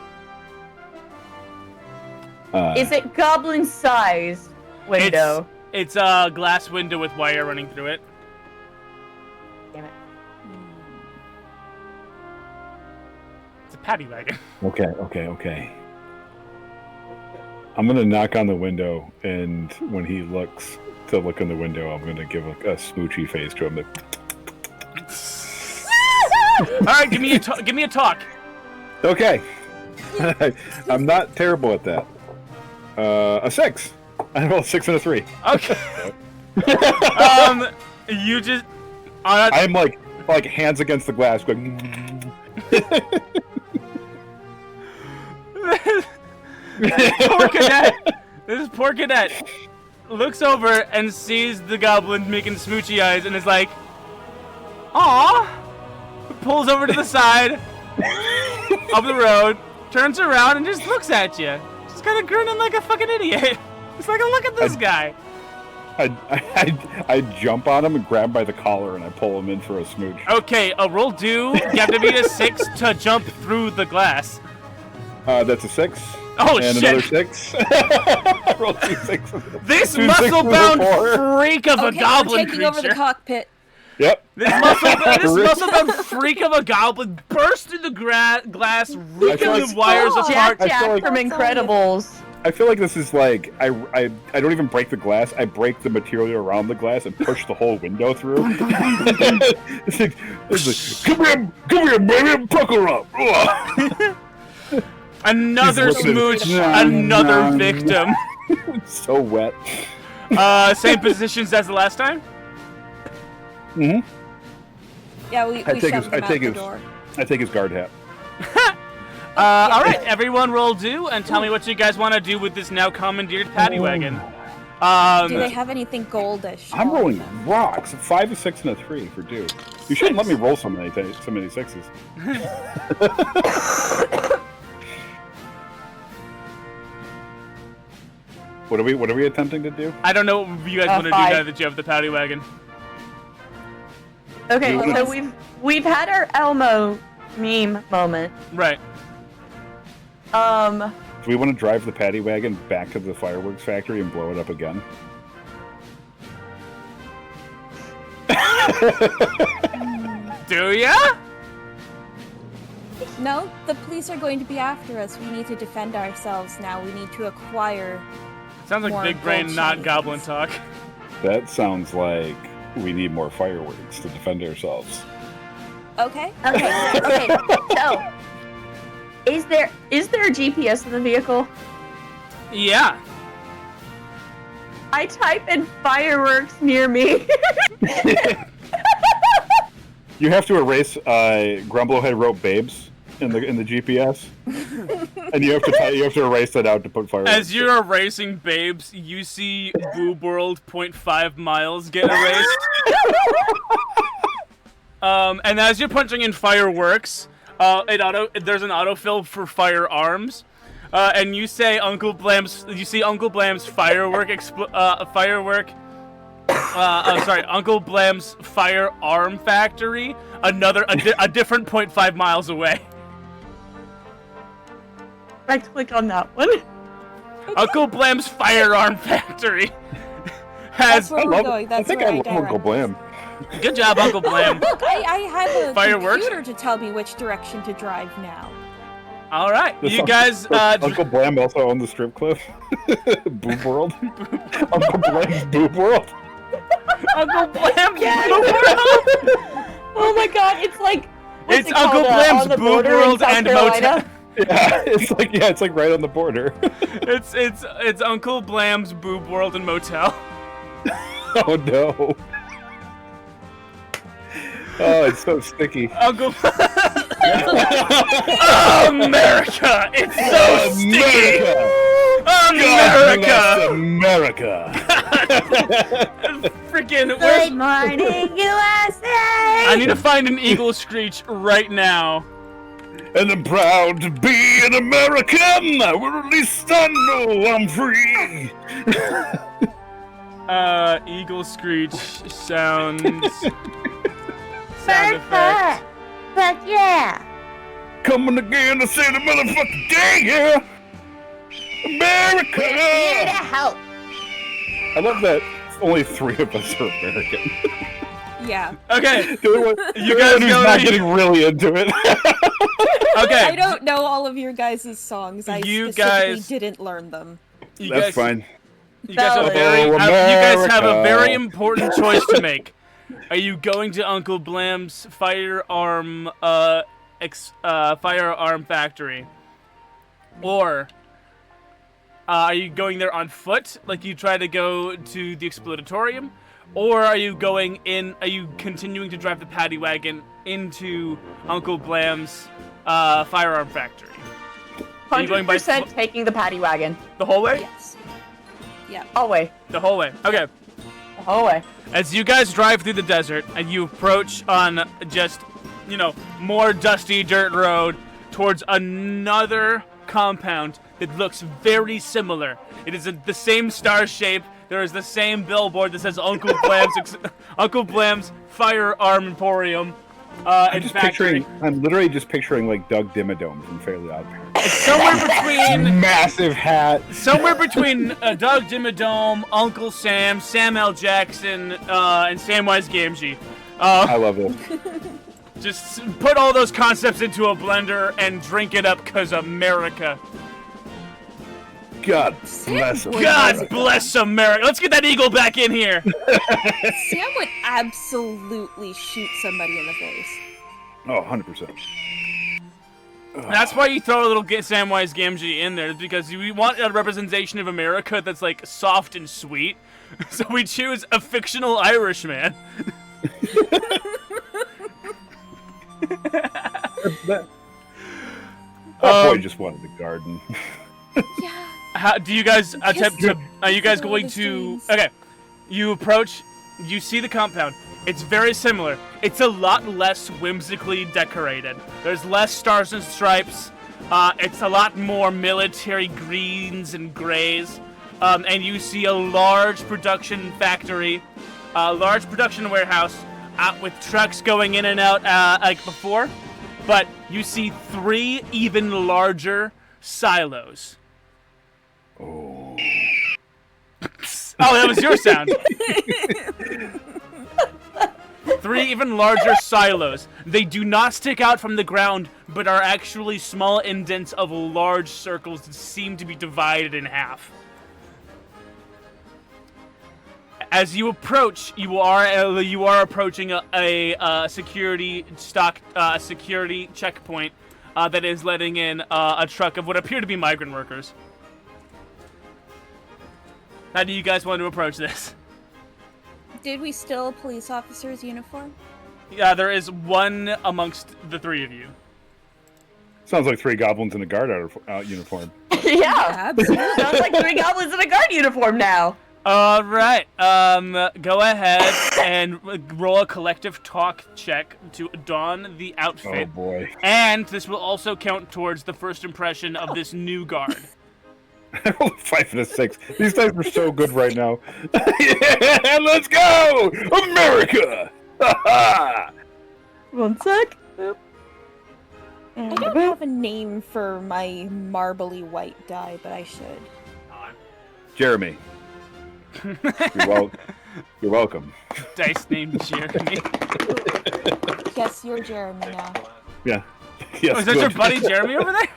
is it goblin size window? It's a glass window with wire running through it. Damn it. It's a paddy wagon. Okay. I'm gonna knock on the window, and when he looks to look in the window, I'm gonna give a smoochy face to him. All right, give me a talk. Okay. I'm not terrible at that. A 6. I rolled a 6 and a 3. Okay. You just. I'm like hands against the glass, going. This poor cadet looks over and sees the goblin making smoochy eyes and is like, "Aw!" Pulls over to the side of the road, turns around, and just looks at you. Just kind of grinning like a fucking idiot. It's like, oh, look at this guy. I jump on him and grab him by the collar and I pull him in for a smooch. Okay, a roll do. You have to beat a 6 to jump through the glass. That's a 6. Oh, and shit. Another 6. I rolled 2 6s. This muscle-bound freak of a goblin we're taking over the creature. cockpit. Yep. This muscle-bound freak of a goblin burst through the glass, ripping the wires apart. Jack from Incredibles. I feel like this is like I don't even break the glass. I break the material around the glass and push the whole window through. it's like, come here, baby, pucker up. Another smooch, another victim. So wet. Same positions as the last time? Mm-hmm. Yeah, we shoved him out the door. I take his guard hat. All right, everyone roll do and tell me what you guys want to do with this now commandeered paddy wagon. Do they have anything goldish? I'm rolling rocks. 5, a 6, and a 3 for dude. You shouldn't let me roll so many sixes. What are we attempting to do? I don't know what you guys want to do now that you have the paddy wagon. Okay, so we've had our Elmo meme moment. Right. Do we want to drive the paddy wagon back to the fireworks factory and blow it up again? Do ya? No, the police are going to be after us. We need to defend ourselves now. We need to acquire. Sounds like more big brain, gold not shinies. goblin talk. That sounds like we need more fireworks to defend ourselves. Okay. Okay. So, is there a GPS in the vehicle? Yeah. I type in fireworks near me. You have to erase Grumblehead wrote babes in the GPS, and you have to erase that out to put fireworks. As you're erasing babes, you see Boob World 0.5 miles get erased. And as you're punching in fireworks, there's an autofill for firearms, and you say Uncle Blam's Uncle Blam's firearm factory, a different 0.5 miles away. I click on that one. Uncle Blam's firearm factory has. That's where we're going. That's I think where I love Uncle Blam. Good job, Uncle Blam. Look, I have a Fireworks? computer to tell me which direction to drive now. All right, you guys. Uncle Blam also owned the strip club. Boob World. Uncle Blam's Boob World. Uncle Blam. Oh my god, it's like It's Uncle Blam's Boob World and Motel. Yeah, it's like right on the border. It's Uncle Blam's Boob World and Motel. Oh no. Oh, it's so sticky. Uncle. Oh, America! It's so sticky. America! Freaking. Good morning, USA! I need to find an eagle screech right now. And I'm proud to be an American. Or at least I know I'm free. Eagle screech sounds. Sound effect. But yeah. Coming again to say the motherfucking day, yeah. America. Here to help. I love that only 3 of us are American. Yeah. Okay. You guys are not getting really into it. Okay. I don't know all of your guys' songs. I You specifically guys- didn't learn them. That's fine. You guys have a very important choice to make. Are you going to Uncle Blam's firearm factory, or are you going there on foot, like you try to go to the Explodatorium, or are you going in? Are you continuing to drive the paddy wagon into Uncle Blam's firearm factory? Are you going by 100% taking the paddy wagon. the whole way? Yes. Yeah. All way. The whole way. Okay. The whole way. As you guys drive through the desert and you approach on just, more dusty dirt road towards another compound that looks very similar. It is the same star shape. There is the same billboard that says Uncle Blam's Firearm Emporium. I'm literally just picturing like Doug Dimmadome from Fairly Odd Parents. Somewhere between Massive hat. Somewhere between Doug Dimmadome, Uncle Sam, Sam L. Jackson, and Samwise Gamgee. I love it. Just put all those concepts into a blender and drink it up, 'cause America. God bless him. God bless America. Let's get that eagle back in here. Sam would absolutely shoot somebody in the face. Oh, 100%. That's why you throw a little Samwise Gamgee in there, because we want a representation of America that's like soft and sweet. So we choose a fictional Irishman. That boy just wanted the garden. Yeah. How do you guys attempt to? Are you guys going to? Okay, you approach. You see the compound. It's very similar. It's a lot less whimsically decorated. There's less stars and stripes. It's a lot more military greens and grays. And you see a large production factory, a large production warehouse, with trucks going in and out like before. But you see 3 even larger silos. Oh. Oh, that was your sound. 3 even larger silos. They do not stick out from the ground, but are actually small indents of large circles that seem to be divided in half. As you approach, you are approaching a security security checkpoint that is letting in a truck of what appear to be migrant workers. How do you guys want to approach this? Did we steal a police officer's uniform? Yeah, there is one amongst the 3 of you. Sounds like 3 goblins in a guard uniform. Yeah, Absolutely. sounds like 3 goblins in a guard uniform now. All right. Go ahead and roll a collective talk check to don the outfit. Oh boy. And this will also count towards the first impression of this new guard. I rolled a 5 and a 6. These dice are so good right now. Yeah, let's go! America! One sec. I don't have a name for my marbly white dye, but I should. Jeremy. You're welcome. Dice named Jeremy. Yes, you're Jeremy now. Yeah. Yes, Oh, is that your buddy Jeremy over there?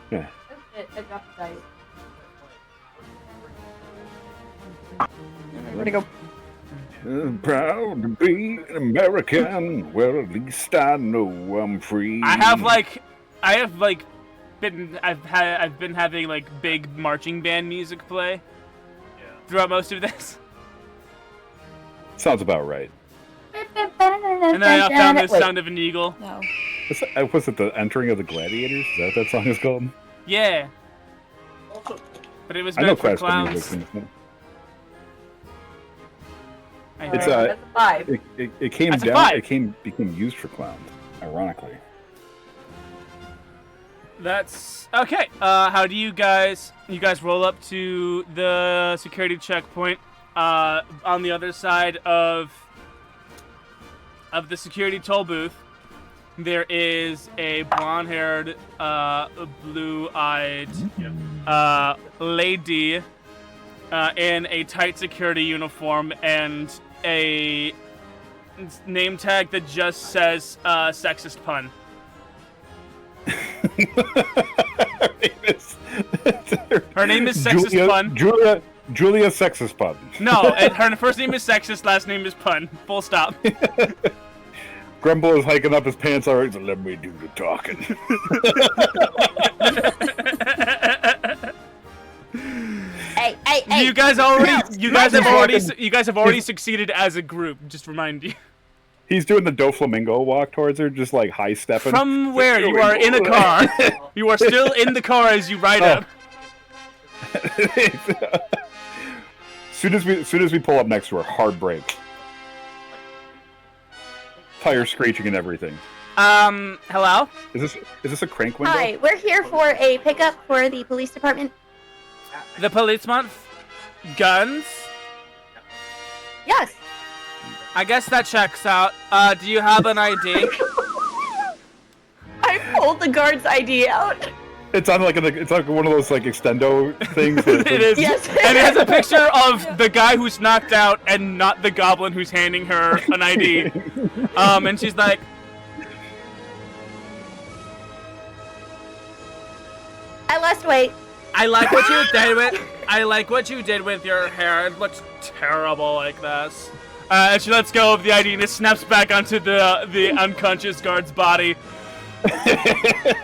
Yeah. I dropped the dice. Where'd it go? I'm proud to be an American. Well, at least I know I'm free. I've been having like big marching band music play throughout most of this. Sounds about right. And then I found the sound of an eagle. No. Was it the entering of the gladiators? Is that what that song is called? Yeah. But it was I know meant for classical clowns. music. It's That's a 5. It came That's a down. 5. It became used for clowns. Ironically. That's okay. How do you guys roll up to the security checkpoint on the other side of the security toll booth? There is a blonde-haired, blue-eyed lady in a tight security uniform and a name tag that just says sexist pun. Her name is Sexist Pun. Julia Sexist Pun. No, her first name is Sexist, last name is Pun. Full stop. Grumble is hiking up his pants already, so let me do the talking. Hey! You guys have already succeeded as a group. Just remind you. He's doing the Doflamingo walk towards her, just like high stepping. From where you are in a car. You are still in the car as you ride up. Soon as we pull up next to her, hard brake. Tire screeching and everything. Hello? Is this a crank window? Hi, we're here for a pickup for the police department. The policeman? Guns? Yes. I guess that checks out. Do you have an ID? I pulled the guard's ID out. It's on it's like one of those like extendo things. It is. Yes. And it has a picture of the guy who's knocked out and not the goblin who's handing her an ID. And she's like, I lost weight. I like what you did with your hair. It looks terrible like this. And she lets go of the ID and it snaps back onto the unconscious guard's body.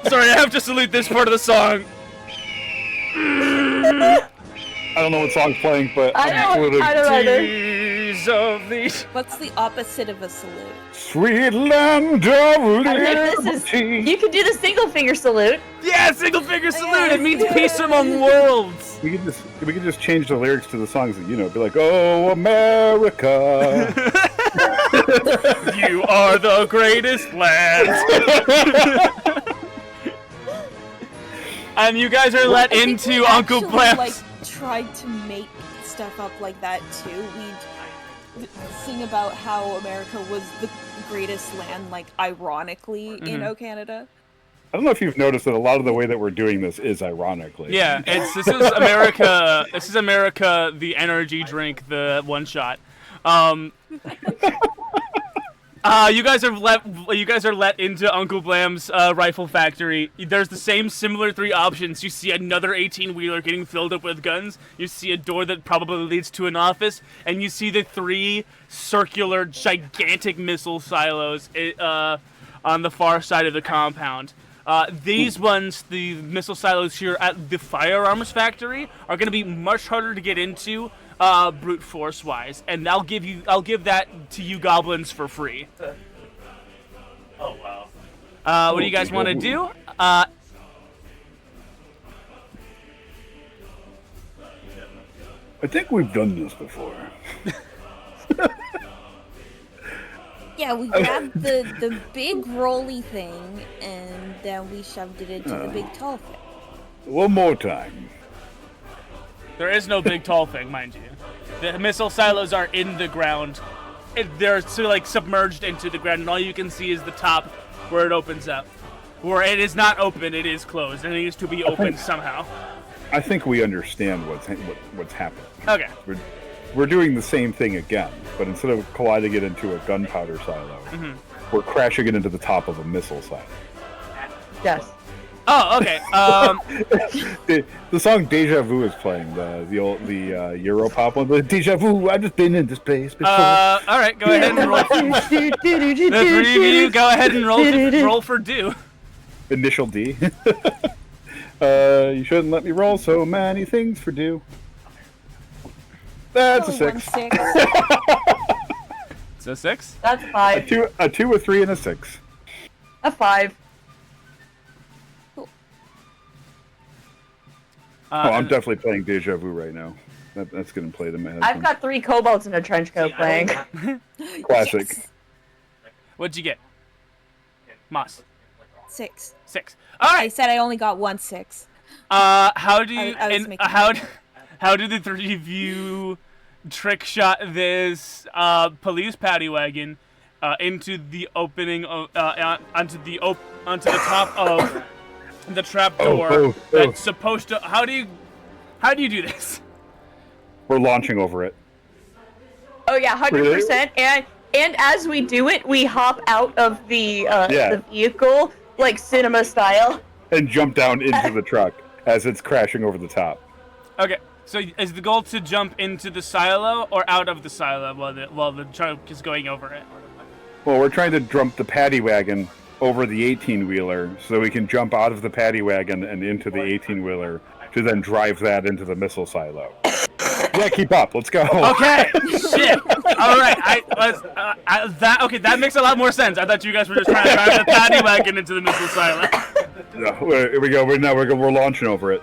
Sorry, I have to salute this part of the song. I don't know what song's playing, but I don't either. Jesus skies of the... What's the opposite of a salute? Sweet land of liberty. You can do the single finger salute. Yeah, single finger salute. It means peace among worlds. We could just change the lyrics to the songs that you know. Be like, oh, America. You are the greatest land. And you guys are let into Uncle Blam's. Like, tried to make stuff up like that too. We sing about how America was the greatest land, like ironically, in Canada. I don't know if you've noticed that a lot of the way that we're doing this is ironically. Yeah, this is America. This is America, the energy drink, the one shot. You guys are let into Uncle Blam's rifle factory. There's the same similar three options. You see another 18-wheeler getting filled up with guns. You see a door that probably leads to an office, and you see the three circular, gigantic missile silos on the far side of the compound. These ones, the missile silos here at the firearms factory, are going to be much harder to get into. Brute force wise, and I'll give that to you goblins for free. Oh wow. What do you guys want to do? I think we've done this before. Yeah, we grabbed the big rolly thing, and then we shoved it into the big tall thing. One more time. There is no big tall thing, mind you. The missile silos are in the ground. They're sort of like submerged into the ground, and all you can see is the top where it opens up. Where it is not open, it is closed, and it needs to be opened somehow. I think we understand what's happening. Okay. We're doing the same thing again, but instead of colliding it into a gunpowder silo, we're crashing it into the top of a missile silo. Yes. Oh, okay. The song "Deja Vu" is playing. The Europop one. The Deja Vu. I've just been in this place before. All right, go ahead and roll. The three of you, go ahead and roll for do. Initial D. You shouldn't let me roll so many things for do. That's a 6. It's a 6. That's 5. A 2, a 3, and a 6. A 5. I'm definitely playing Deja Vu right now. That's getting played in my head. I've got 3 kobolds in a trench coat playing. Classic. Yes. What'd you get? Moss. 6. 6. All I right. said I only got 1 6. How do you I was and making how do the three of you trick shot this police paddy wagon into the opening of onto the top of the trap door that's supposed to? How do you do this? We're launching over it. Oh yeah, 100%. And as we do it, we hop out of the vehicle like cinema style and jump down into the truck as it's crashing over the top. Okay, so is the goal to jump into the silo or out of the silo while the truck is going over it? Well, we're trying to jump the paddy wagon over the 18-wheeler so we can jump out of the paddy wagon and into the 18-wheeler to then drive that into the missile silo. Yeah, keep up. Let's go. Okay. Shit. All right. That makes a lot more sense. I thought you guys were just trying to drive the paddy wagon into the missile silo. No, here we go. We're launching over it.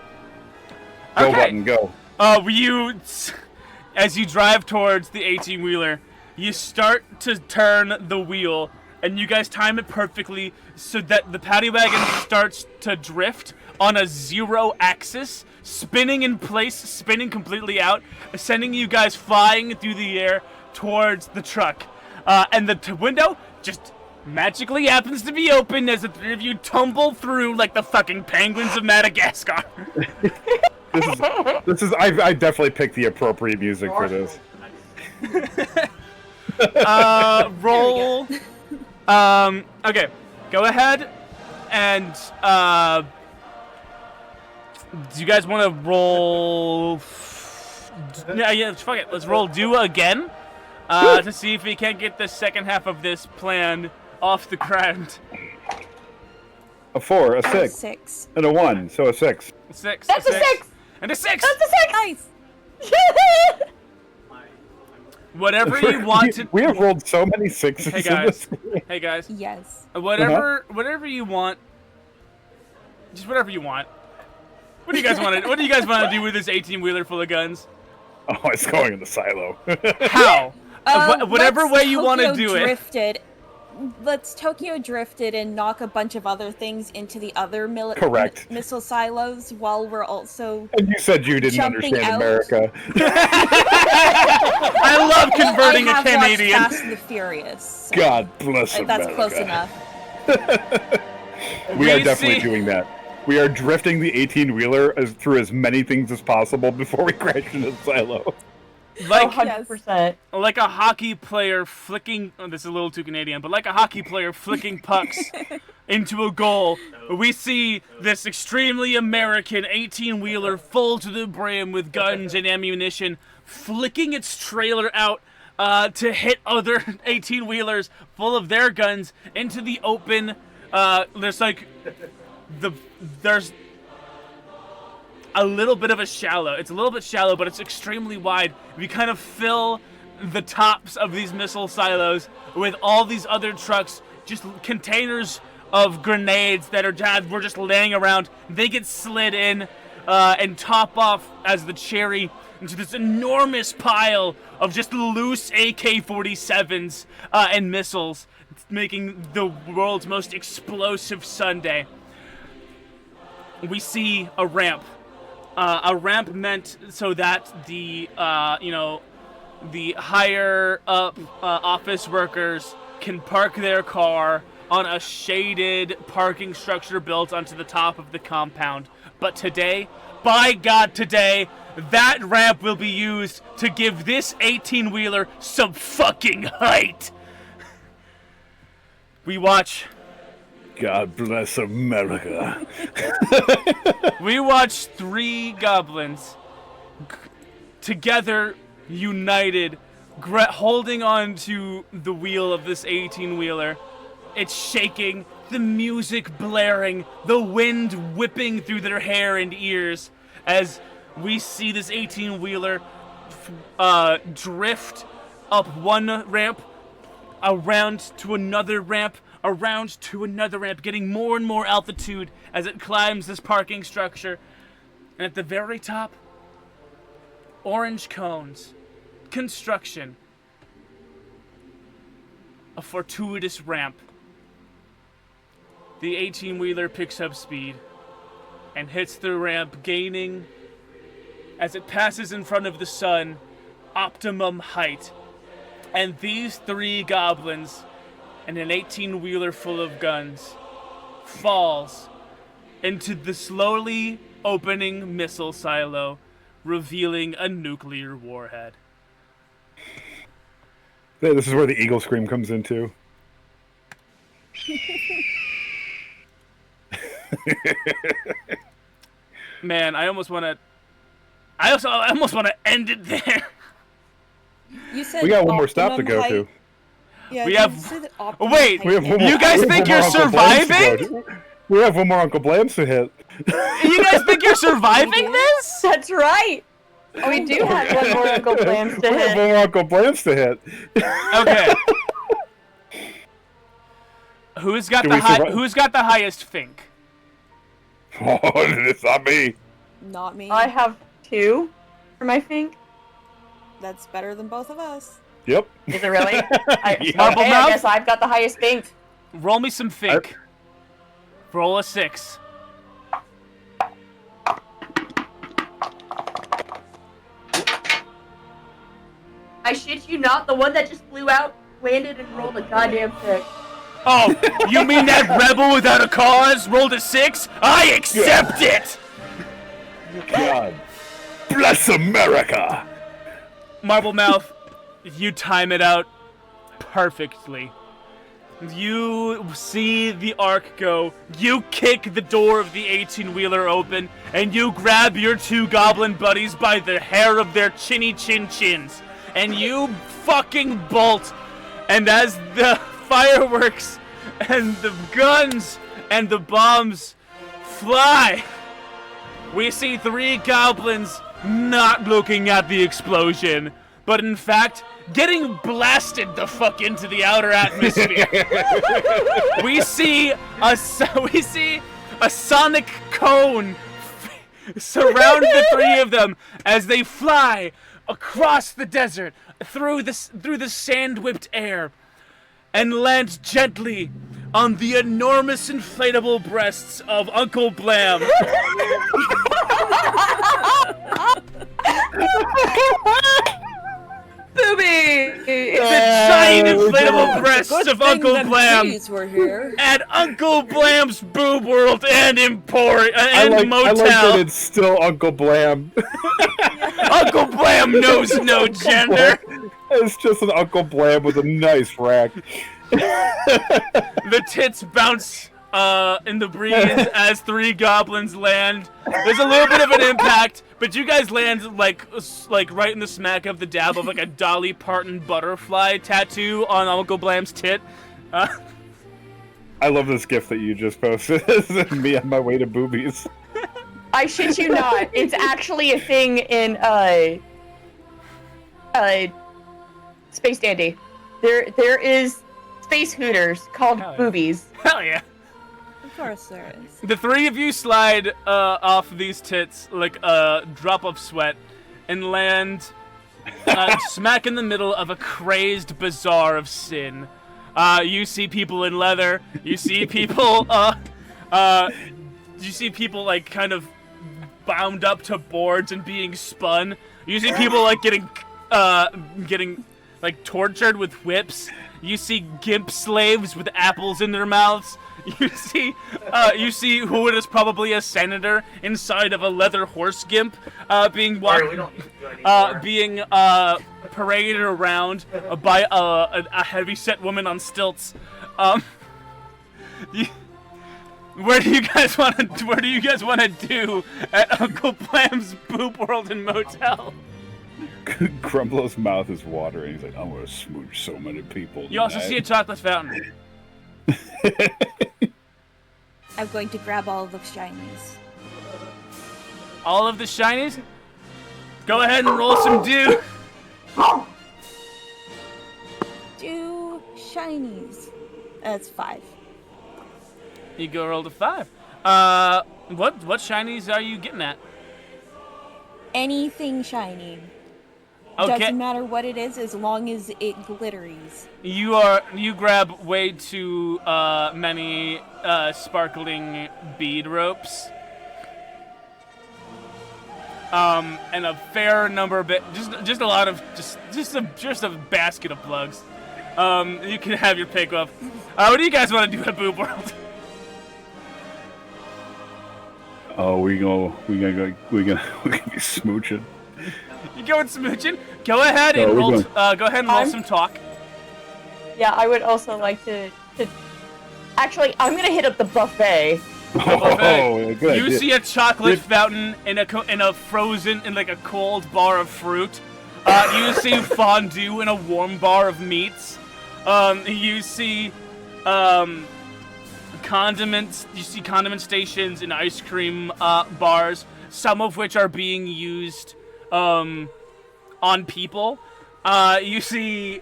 Go button, go. As you drive towards the 18-wheeler, you start to turn the wheel, and you guys time it perfectly so that the paddy wagon starts to drift on a 0 axis, spinning in place, spinning completely out, sending you guys flying through the air towards the truck. And the window just magically happens to be open as the three of you tumble through like the fucking penguins of Madagascar. I definitely picked the appropriate music for this. Roll. Okay, go ahead and do you guys want to roll? Yeah, fuck it. Let's roll do again to see if we can't get the second half of this plan off the ground. A 4, a 6, and a 1, so a 6. 6. That's a 6. And a 6. That's a 6. Nice. Whatever you want to. We have rolled so many sixes. Hey in guys. this. Hey guys. Yes. Whatever you want. Just whatever you want. What do you guys want to? What do you guys want to do with this 18-wheeler full of guns? Oh, it's going in the silo. How? Whatever way you want to do it. Let's Tokyo drift it and knock a bunch of other things into the other missile silos while we're also. And you said you didn't understand America. I love converting a Canadian. I have watched Fast and the Furious. So God bless America. That's close enough. We are definitely doing that. We are drifting the 18-wheeler through as many things as possible before we crash into the silo. Like 100%. Like a hockey player flicking. Oh, this is a little too Canadian, but like a hockey player flicking pucks into a goal. We see this extremely American 18-wheeler full to the brim with guns and ammunition, flicking its trailer out to hit other 18-wheelers full of their guns into the open. There's a little bit of a shallow. It's a little bit shallow, but it's extremely wide. We kind of fill the tops of these missile silos with all these other trucks, just containers of grenades that were just laying around. They get slid in and top off as the cherry into this enormous pile of just loose AK-47s and missiles, making the world's most explosive Sunday. We see a ramp meant so that the higher up office workers can park their car on a shaded parking structure built onto the top of the compound. But today, by God, today, that ramp will be used to give this 18-wheeler some fucking height. We watch. God bless America. We watch three goblins together, united, holding on to the wheel of this 18-wheeler. It's shaking, the music blaring, the wind whipping through their hair and ears as we see this 18-wheeler drift up one ramp, around to another ramp, around to another ramp, getting more and more altitude as it climbs this parking structure. And at the very top, orange cones, construction, a fortuitous ramp. The 18-wheeler picks up speed and hits the ramp, gaining, as it passes in front of the sun, optimum height. And these three goblins and an 18-wheeler full of guns falls into the slowly opening missile silo, revealing a nuclear warhead. This is where the eagle scream comes into. Man, I almost want to end it there. You said we got one more stop to go to. Yeah, we have. Wait, we have one more, you guys think you're surviving? We have one more Uncle Blams to hit. You guys think you're surviving this? That's right. We do have one more Uncle Blams to hit. We have one more Uncle Blams to hit. Okay. Who's got the highest fink? Oh, it's not me. Not me. I have 2 for my fink. That's better than both of us. Yep. Is it really? I Mouth? guess I've got the highest fink. Roll me some fink. Roll a 6. I shit you not, the one that just flew out, landed, and rolled a goddamn 6. Oh, you mean that rebel without a cause rolled a 6? I accept it! God bless America! Marble Mouth, you time it out perfectly. You see the arc go, you kick the door of the 18-wheeler open, and you grab your 2 goblin buddies by the hair of their chinny chin chins, and you fucking bolt, and as the fireworks and the guns and the bombs fly, we see 3 goblins not looking at the explosion, but in fact getting blasted the fuck into the outer atmosphere. we see a sonic cone surround the three of them as they fly across the desert through the sand-whipped air and land gently on the enormous inflatable breasts of Uncle Blam. Booby! The giant inflatable breasts of Uncle Blam Were here. at Uncle Blam's Boob World and Motel. I like that it's still Uncle Blam. Uncle Blam knows no gender. It's just an Uncle Blam with a nice rack. The tits bounce in the breeze as three goblins land. There's a little bit of an impact, but you guys land like right in the smack of the dab of like a Dolly Parton butterfly tattoo on Uncle Blam's tit. I love this gift that you just posted. This is me on my way to boobies. I shit you not. It's actually a thing in Space Dandy. There is Space Hooters called Boobies. Hell yeah. Of course there is. The three of you slide off these tits like a drop of sweat and land smack in the middle of a crazed bazaar of sin. You see people in leather. You see people. You see people like kind of bound up to boards and being spun. You see people like getting like tortured with whips. You see gimp slaves with apples in their mouths. You see who is probably a senator inside of a leather horse gimp, being paraded around by a heavy-set woman on stilts. Where do you guys want to do at Uncle Blam's Boob World and Motel? Grumblo's mouth is watering. He's like, I'm gonna smooch so many people. You also see a chocolate fountain. I'm going to grab all of the shinies. All of the shinies? Go ahead and roll some dew. Do shinies. That's 5. You go roll to 5. What shinies are you getting at? Anything shiny. Okay. Doesn't matter what it is as long as it glitteries. You grab way too many sparkling bead ropes. And a fair number of just a lot of just a basket of plugs. You can have your pick of. What do you guys want to do at Boob World? Oh, we're gonna be smooching. You going smooching? Go ahead and roll. Go ahead and roll some talk. Yeah, I would also like to. Actually, I'm gonna hit up the buffet. Oh, good. You see a chocolate fountain in a cold bar of fruit. You see fondue in a warm bar of meats. You see condiments. You see condiment stations in ice cream bars. Some of which are being used on people. You see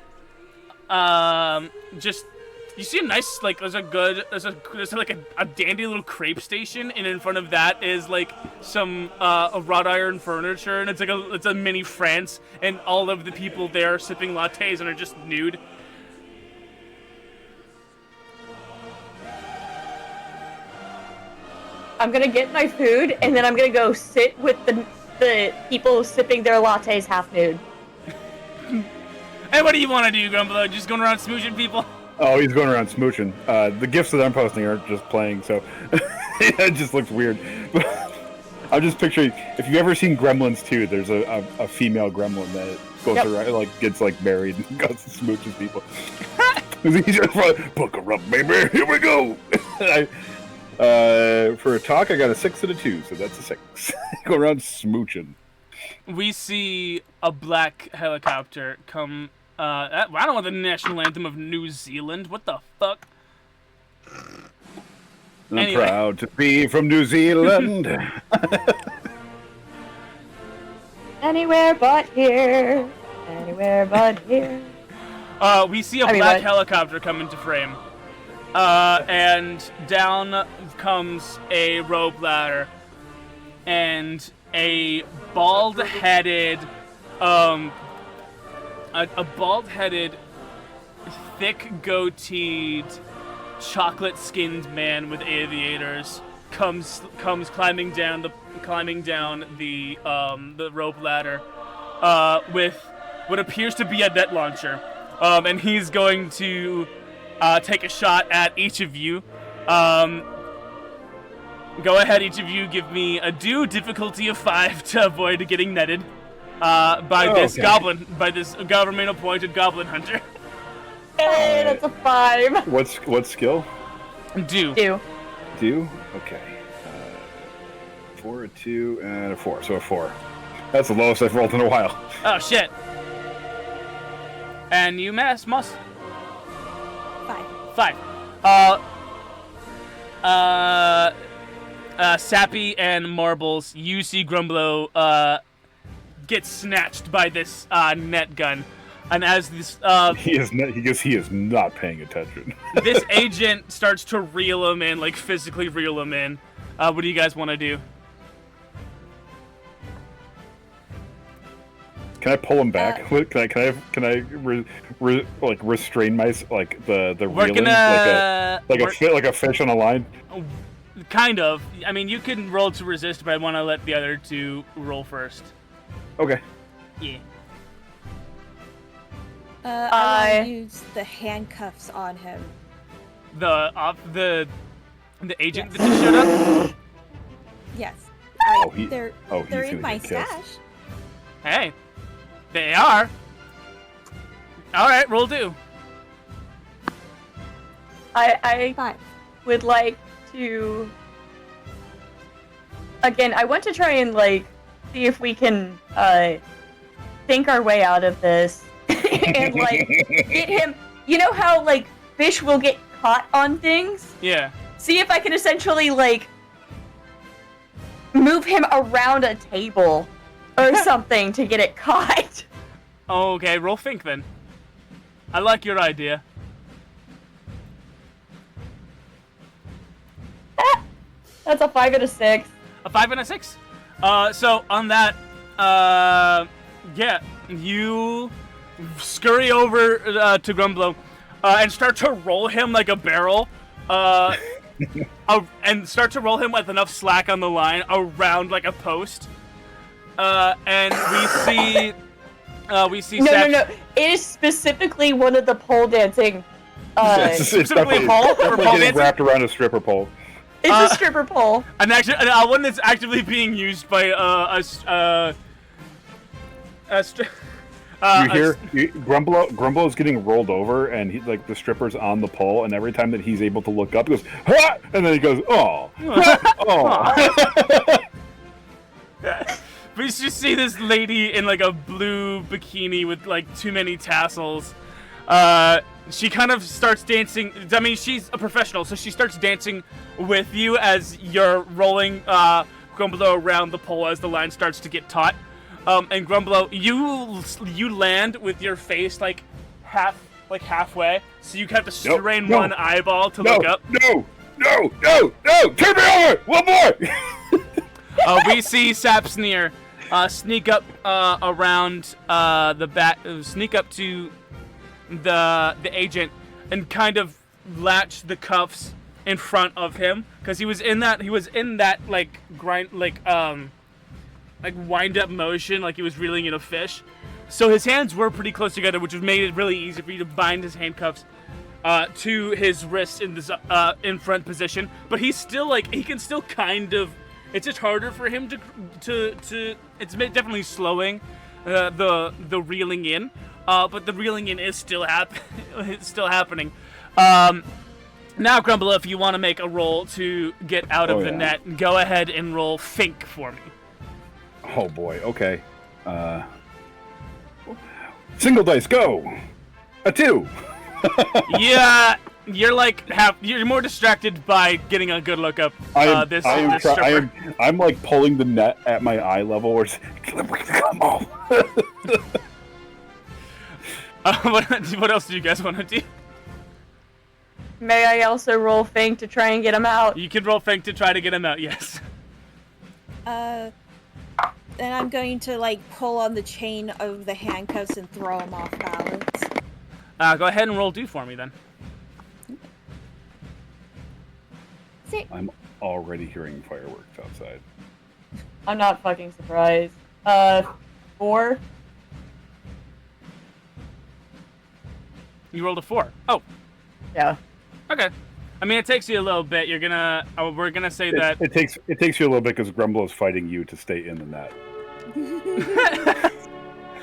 you see a nice, like, there's like a dandy little crepe station, and in front of that is like some wrought iron furniture, and it's a mini France, and all of the people there are sipping lattes and are just nude. I'm gonna get my food, and then I'm gonna go sit with the people sipping their lattes half nude. Hey, what do you want to do, Grumblo? Just going around smooching people? Oh, he's going around smooching. The gifts that I'm posting aren't just playing, so it just looks weird. I'm just picturing, if you've ever seen Gremlins 2, there's a female gremlin that goes around, like, gets like married and goes and smooches people. He's just like, book 'em up, baby, here we go. For a talk, I got a 6 and a 2, so that's a 6. Go around smooching. We see a black helicopter come. I don't want the national anthem of New Zealand. What the fuck? I'm proud to be from New Zealand. Anywhere but here. Anywhere but here. We see a black helicopter come into frame. And down comes a rope ladder. And a bald-headed, thick goateed, chocolate-skinned man with aviators comes climbing down the rope ladder with what appears to be a net launcher, and he's going to take a shot at each of you. Go ahead, each of you, give me a difficulty of 5 to avoid getting netted by this government-appointed goblin hunter. Hey, that's a 5. What skill? Do. Okay. 4, a 2, and a 4. So a 4. That's the lowest I've rolled in a while. Oh shit. And you must. 5. 5. Sappy and Marbles, you see Grumblo get snatched by this net gun, and as this he is not paying attention. This agent starts to reel him in, like physically reel him in. What do you guys want to do? Can I pull him back? Can I restrain myself, like the reeling, like a fish on a line? Kind of. I mean, you can roll to resist, but I want to let the other two roll first. Okay. Yeah. I want to use the handcuffs on him. The agent that just showed up? Yes. They're he's in my get killed. stash. Hey, they are. All right, roll do. I 5. would like to. Again, I want to try and see if we can think our way out of this and get him. You know how fish will get caught on things? Yeah. See if I can essentially move him around a table or something to get it caught. Okay, roll think then. I like your idea. That's a 5 and a 6. A 5 and a 6. So on that, yeah, you scurry over to Grumblo and start to roll him like a barrel, and start to roll him with enough slack on the line around like a post. And we see. No. It is specifically one of the pole dancing. Specifically a pole for pole dancing. Wrapped around a stripper pole. It's a stripper pole. And actually, one that's actively being used by you hear Grumblo is getting rolled over, and the stripper's on the pole, and every time that he's able to look up, he goes, "Ha!" And then he goes, "Oh, oh." We just see this lady in a blue bikini with too many tassels. She kind of starts dancing. I mean, she's a professional, so she starts dancing with you as you're rolling Grumblo around the pole as the line starts to get taut. And Grumblo, you land with your face halfway, so you have to strain one eyeball to look up. No! Turn me over! One more! We see Sapsneer sneak up around the back, sneak up to the agent and kind of latch the cuffs in front of him because he was in that wind up motion, like he was reeling in a fish. So his hands were pretty close together, which made it really easy for you to bind his handcuffs to his wrists in this in front position. But he's still he can still kind of. It's just harder for him to. It's definitely slowing the reeling in. But the reeling in is still it's still happening. Now, Grumblo, if you want to make a roll to get out of the net, go ahead and roll Think for me. Oh boy, okay. Single dice, go! A 2! Yeah, you're more distracted by getting a good look up. I'm pulling the net at my eye level, or come on. What else do you guys want to do? May I also roll Fang to try and get him out? You can roll Fang to try to get him out, yes. Then I'm going to, like, pull on the chain of the handcuffs and throw him off balance. Go ahead and roll do for me, then. I'm already hearing fireworks outside. I'm not fucking surprised. 4. You rolled a 4. Oh. Yeah. Okay. I mean, it takes you a little bit. You're gonna... we're gonna say that... It takes you a little bit because Grumblo is fighting you to stay in the net.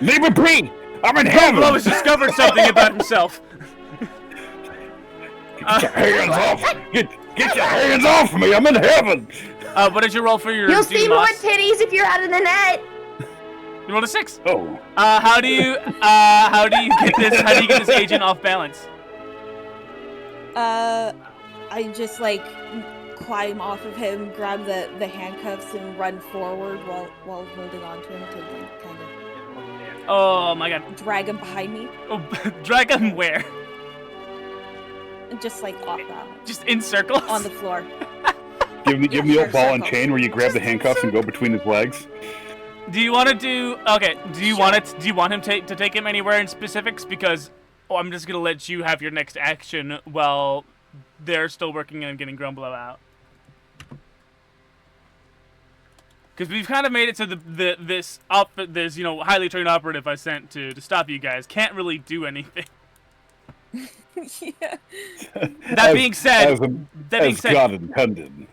Leave me be! I'm in heaven! Grumblo has discovered something about himself. Get your hands off! Get your hands off me! I'm in heaven! What did you roll for your You'll see Dumas? more titties if you're out of the net. You rolled a 6. Oh. How do you get this? How do you get this agent off balance? I just, like, climb off of him, grab the handcuffs, and run forward while holding on to him to, like, kind of... Oh my god. Drag him behind me. Oh, drag him where? Just, like, off balance. Just in circles? On the floor. Give me the old ball and circle. chain where you grab the handcuffs and go between his legs. Do you want to do... Okay, do you want him to take him anywhere in specifics? Because I'm just going to let you have your next action while they're still working on getting Grumblo out. Because we've kind of made it so this highly trained operative I sent to stop you guys can't really do anything. Yeah. That being said, God intended.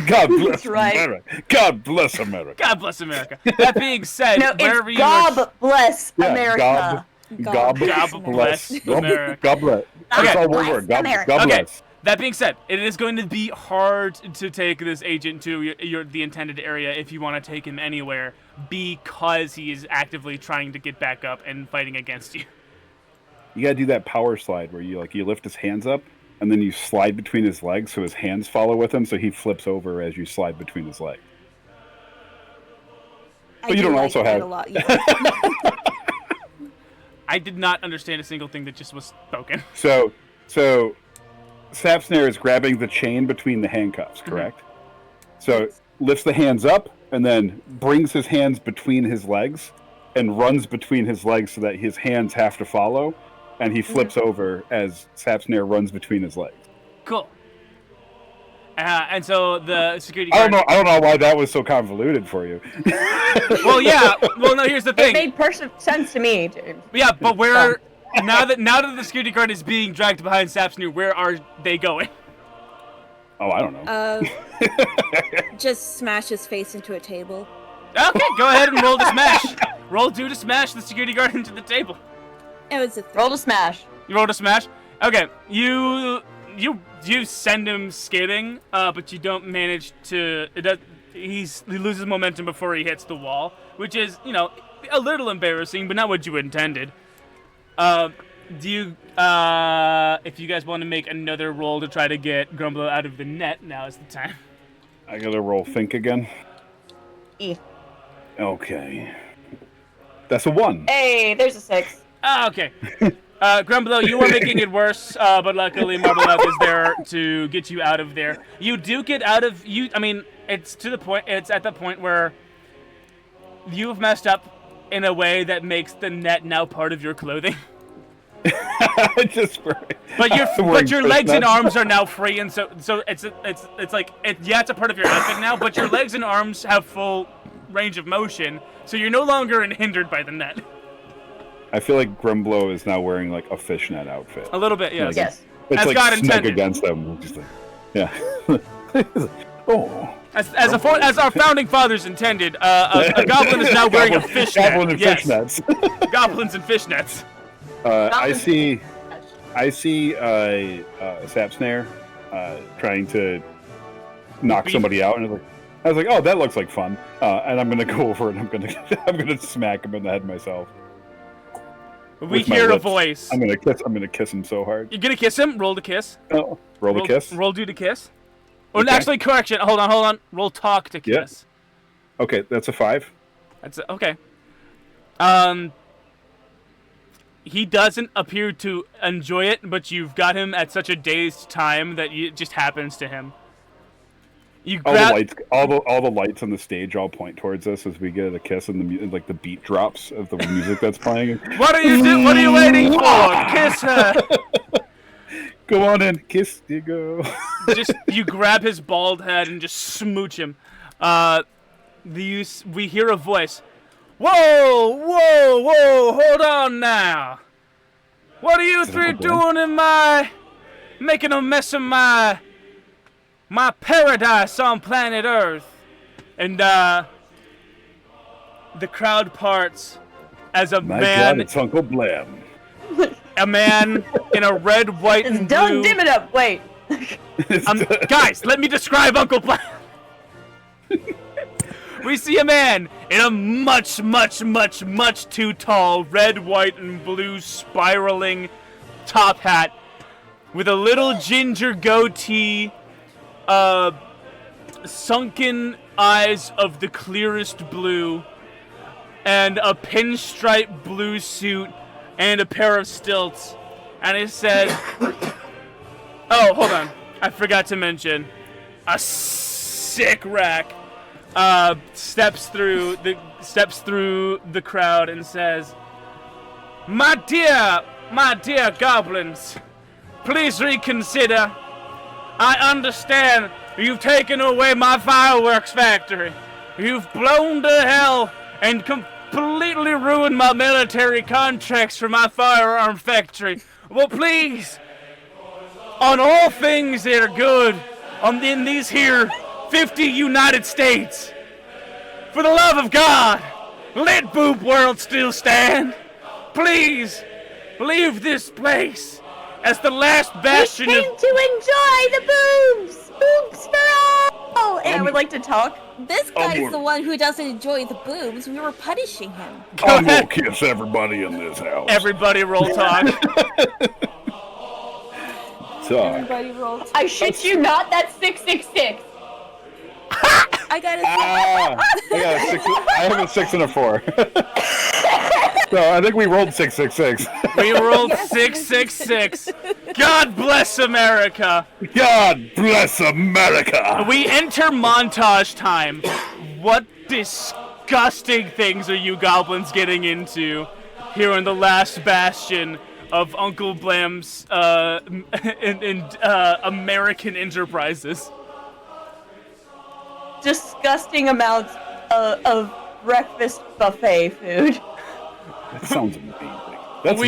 God bless right. America. God bless America. God bless America. That being said, No, wherever it's you are, God bless Yeah, America. God bless America. God bless. That's all one word. God America. God Okay. bless. That being said, it is going to be hard to take this agent to the intended area if you want to take him anywhere, because he is actively trying to get back up and fighting against you. You gotta do that power slide where you lift his hands up and then you slide between his legs so his hands follow with him, so he flips over as you slide between his legs. But you don't also have. A lot, yeah. I did not understand a single thing that just was spoken. So Sapsnare is grabbing the chain between the handcuffs, correct? So lifts the hands up and then brings his hands between his legs and runs between his legs so that his hands have to follow, and he flips over as Sapsnare runs between his legs. Cool. And so the security guard... I don't know why that was so convoluted for you. Well, yeah. Well, no, here's the It thing. made perfect sense to me, James. Yeah, but where... Now that the security guard is being dragged behind Sapsnare, where are they going? Oh, I don't know. Just smash his face into a table. Okay, go ahead and roll to smash. Roll 2 to smash the security guard into the table. It was a 3. Roll to smash. You roll to smash? Okay, you send him skating, but you don't manage to... He loses momentum before he hits the wall, which is, a little embarrassing, but not what you intended. If you guys want to make another roll to try to get Grumblo out of the net, now is the time. I gotta roll think again. E. Okay. That's a 1. Hey, there's a 6. Okay. Grumblo, you are making it worse, but luckily Marmalade is there to get you out of there. You do get out of... it's at the point where you've messed up in a way that makes the net now part of your clothing. But your legs and arms are now free, and so it's a part of your outfit now, but your legs and arms have full range of motion, so you're no longer hindered by the net. I feel like Grumblo is now wearing like a fishnet outfit. A little bit, yes. Yes. It's As like God snug intended. against them. Just like, yeah. Oh. As our founding fathers intended, a goblin is now wearing a fishnet. Goblin and Yes. fishnets. Goblins and fishnets. I see Sapsnare trying to knock somebody out, and I was like, oh, that looks like fun. And I'm gonna go over and I'm gonna smack him in the head myself. We With my hear a lips. voice. I'm gonna kiss him so hard. You're gonna kiss him? Roll to kiss. Oh, roll the kiss. Roll do to kiss. Or Okay. actually, correction. Hold on. Roll talk to Yeah. kiss. Okay, that's a 5. That's okay. he doesn't appear to enjoy it, but you've got him at such a dazed time that it just happens to him. You grab all the lights on the stage all point towards us as we get a kiss, and the beat drops of the music that's playing. What are you doing? What are you waiting for? Kiss her. Go on in, kiss you go. You grab his bald head and just smooch him. We hear a voice. Whoa, whoa, whoa! Hold on now. What are you three doing making a mess of my paradise on planet Earth? And the crowd parts as a man. God, it's Uncle Blam. A man in a red, white, and blue. Don't dim it up. Wait. Guys, let me describe Uncle Blam. We see a man in a much, much, much, much too tall red, white, and blue spiraling top hat with a little ginger goatee, sunken eyes of the clearest blue, and a pinstripe blue suit and a pair of stilts. And it says, oh, hold on. I forgot to mention, a sick rack. Steps through the crowd and says, my dear goblins, please reconsider. I understand you've taken away my fireworks factory. You've blown to hell and completely ruined my military contracts for my firearm factory. Well, please, on all things that are good, in these here 50 United States, for the love of God, let Boob World still stand. Please, leave this place as the last bastion We came to enjoy the boobs! Boobs for all! And I would like to talk. This guy's the one who doesn't enjoy the boobs. We were punishing him. I'm gonna kiss everybody in this house. Everybody roll talk. Everybody roll talk. I shit you not, that's 666. I got a 6. I have a 6 and a 4. So I think we rolled 666. We rolled 666. God bless America. God bless America. We enter montage time. What disgusting things are you goblins getting into here in the last bastion of Uncle Blam's American enterprises? Disgusting amounts of breakfast buffet food. That sounds amazing. That's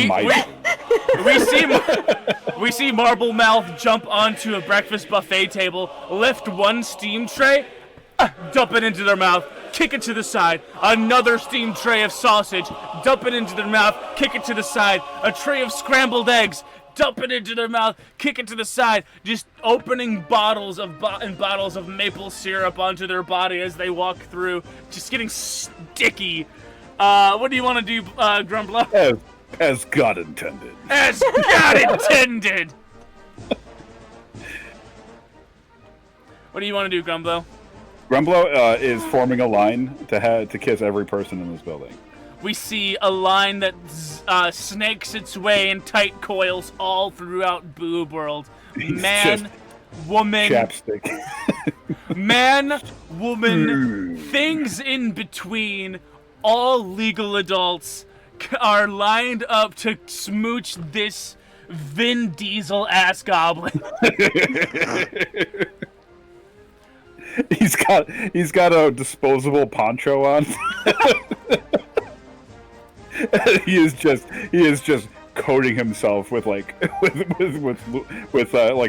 we see Marble Mouth jump onto a breakfast buffet table, lift one steam tray, dump it into their mouth, kick it to the side, another steam tray of sausage, dump it into their mouth, kick it to the side, a tray of scrambled eggs, dump it into their mouth, kick it to the side, just opening bottles of maple syrup onto their body as they walk through, just getting sticky. What do you want to do, Grumbler? As God intended. As God intended! What do you want to do, Grumbler? Grumbler is forming a line to kiss every person in this building. We see a line that snakes its way in tight coils all throughout Boob World. Man, woman, chapstick. Man, woman, things in between, all legal adults are lined up to smooch this Vin Diesel ass goblin. He's got a disposable poncho on. He is just coating himself with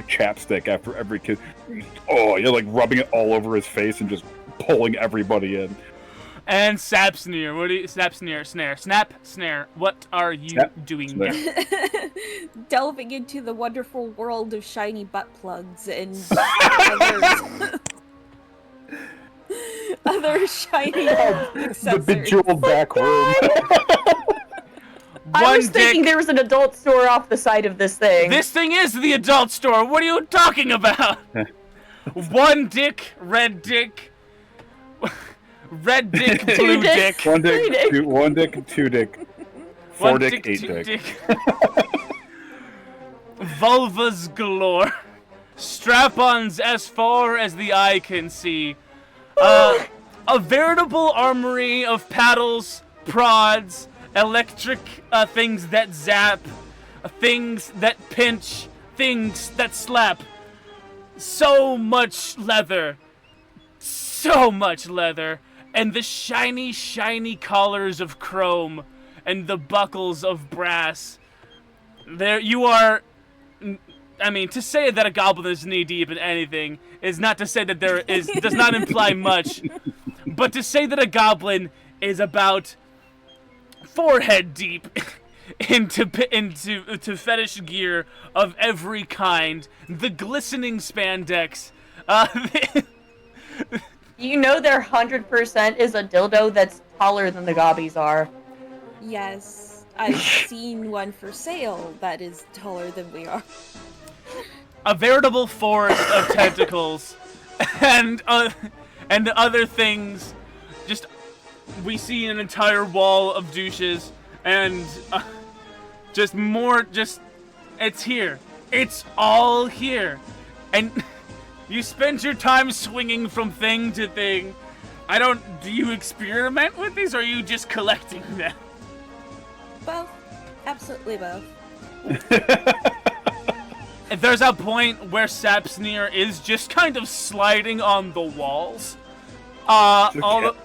chapstick after every kiss. Oh, you're like rubbing it all over his face and just pulling everybody in. And Snare, what are you doing now? Delving into the wonderful world of shiny butt plugs and other shiny accessories. The bejeweled back room. I was thinking there was an adult store off the side of this thing. This thing is the adult store. What are you talking about? One dick, red dick, red dick, blue dick. One dick, two dick, Four dick, eight dick. Vulvas galore. Strap-ons as far as the eye can see. A veritable armory of paddles, prods, electric things that zap, things that pinch, things that slap. So much leather. So much leather. And the shiny, shiny collars of chrome. And the buckles of brass. There you are. I mean, to say that a goblin is knee-deep in anything is not to say that does not imply much. But to say that a goblin is about forehead deep into fetish gear of every kind, the glistening spandex. You know there 100% is a dildo that's taller than the gobbies are. Yes, I've seen one for sale that is taller than we are. A veritable forest of tentacles and other things. Just we see an entire wall of douches and just more. Just it's here. It's all here, and you spend your time swinging from thing to thing. Do you experiment with these, or are you just collecting them? Both. Absolutely both. There's a point where Sapsnir is just kind of sliding on the walls.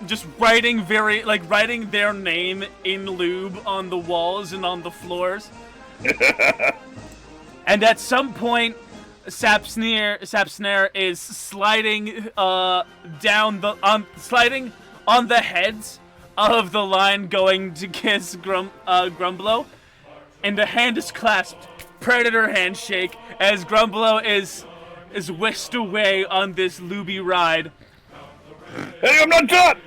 Just writing writing their name in lube on the walls and on the floors. And at some point, Sapsnir is sliding sliding on the heads of the line going to kiss Grumblo, and the hand is clasped, predator handshake, as Grumblo is whisked away on this looby ride. Hey, I'm not done!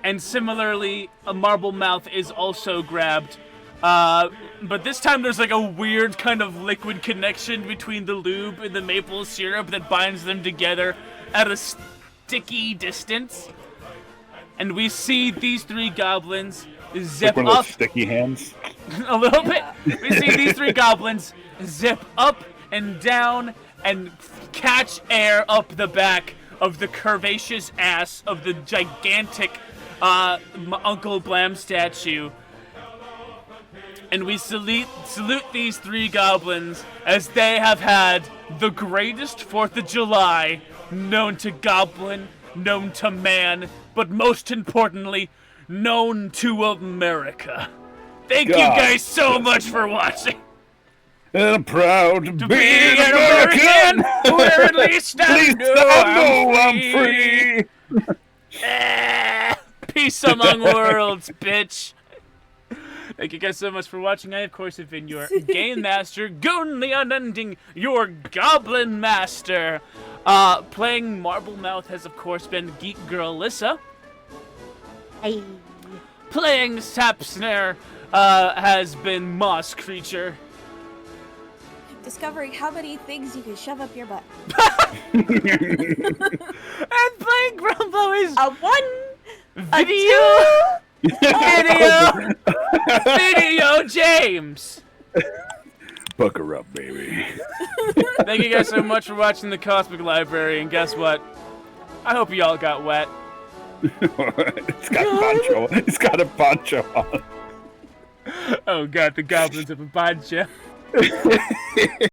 And similarly, a marble mouth is also grabbed. But this time there's like a weird kind of liquid connection between the lube and the maple syrup that binds them together at a sticky distance. And we see these three goblins zip like one of up. those sticky hands. A little bit. We see these three goblins zip up and down and catch air up the back of the curvaceous ass of the gigantic Uncle Blam statue. And we salute these three goblins as they have had the greatest 4th of July known to goblin, known to man, but most importantly, known to America. Thank you guys so much for watching. And I'm proud to be an American, where at least I know I'm free. Peace among worlds, bitch. Thank you guys so much for watching. I, of course, have been your Game Master, Goon the Unending, your Goblin Master. Playing Marble Mouth has, of course, been GamerGirlllisa. Hey. Playing Sapsnir has been Moss Creature. Discovering how many things you can shove up your butt. And playing Grumbo is A 1, a 2, Video James. Bucker up, baby. Thank you guys so much for watching the Cosmic Library, and guess what? I hope you all got wet. It's got poncho. It's got a poncho on. Oh god, the goblins have a poncho.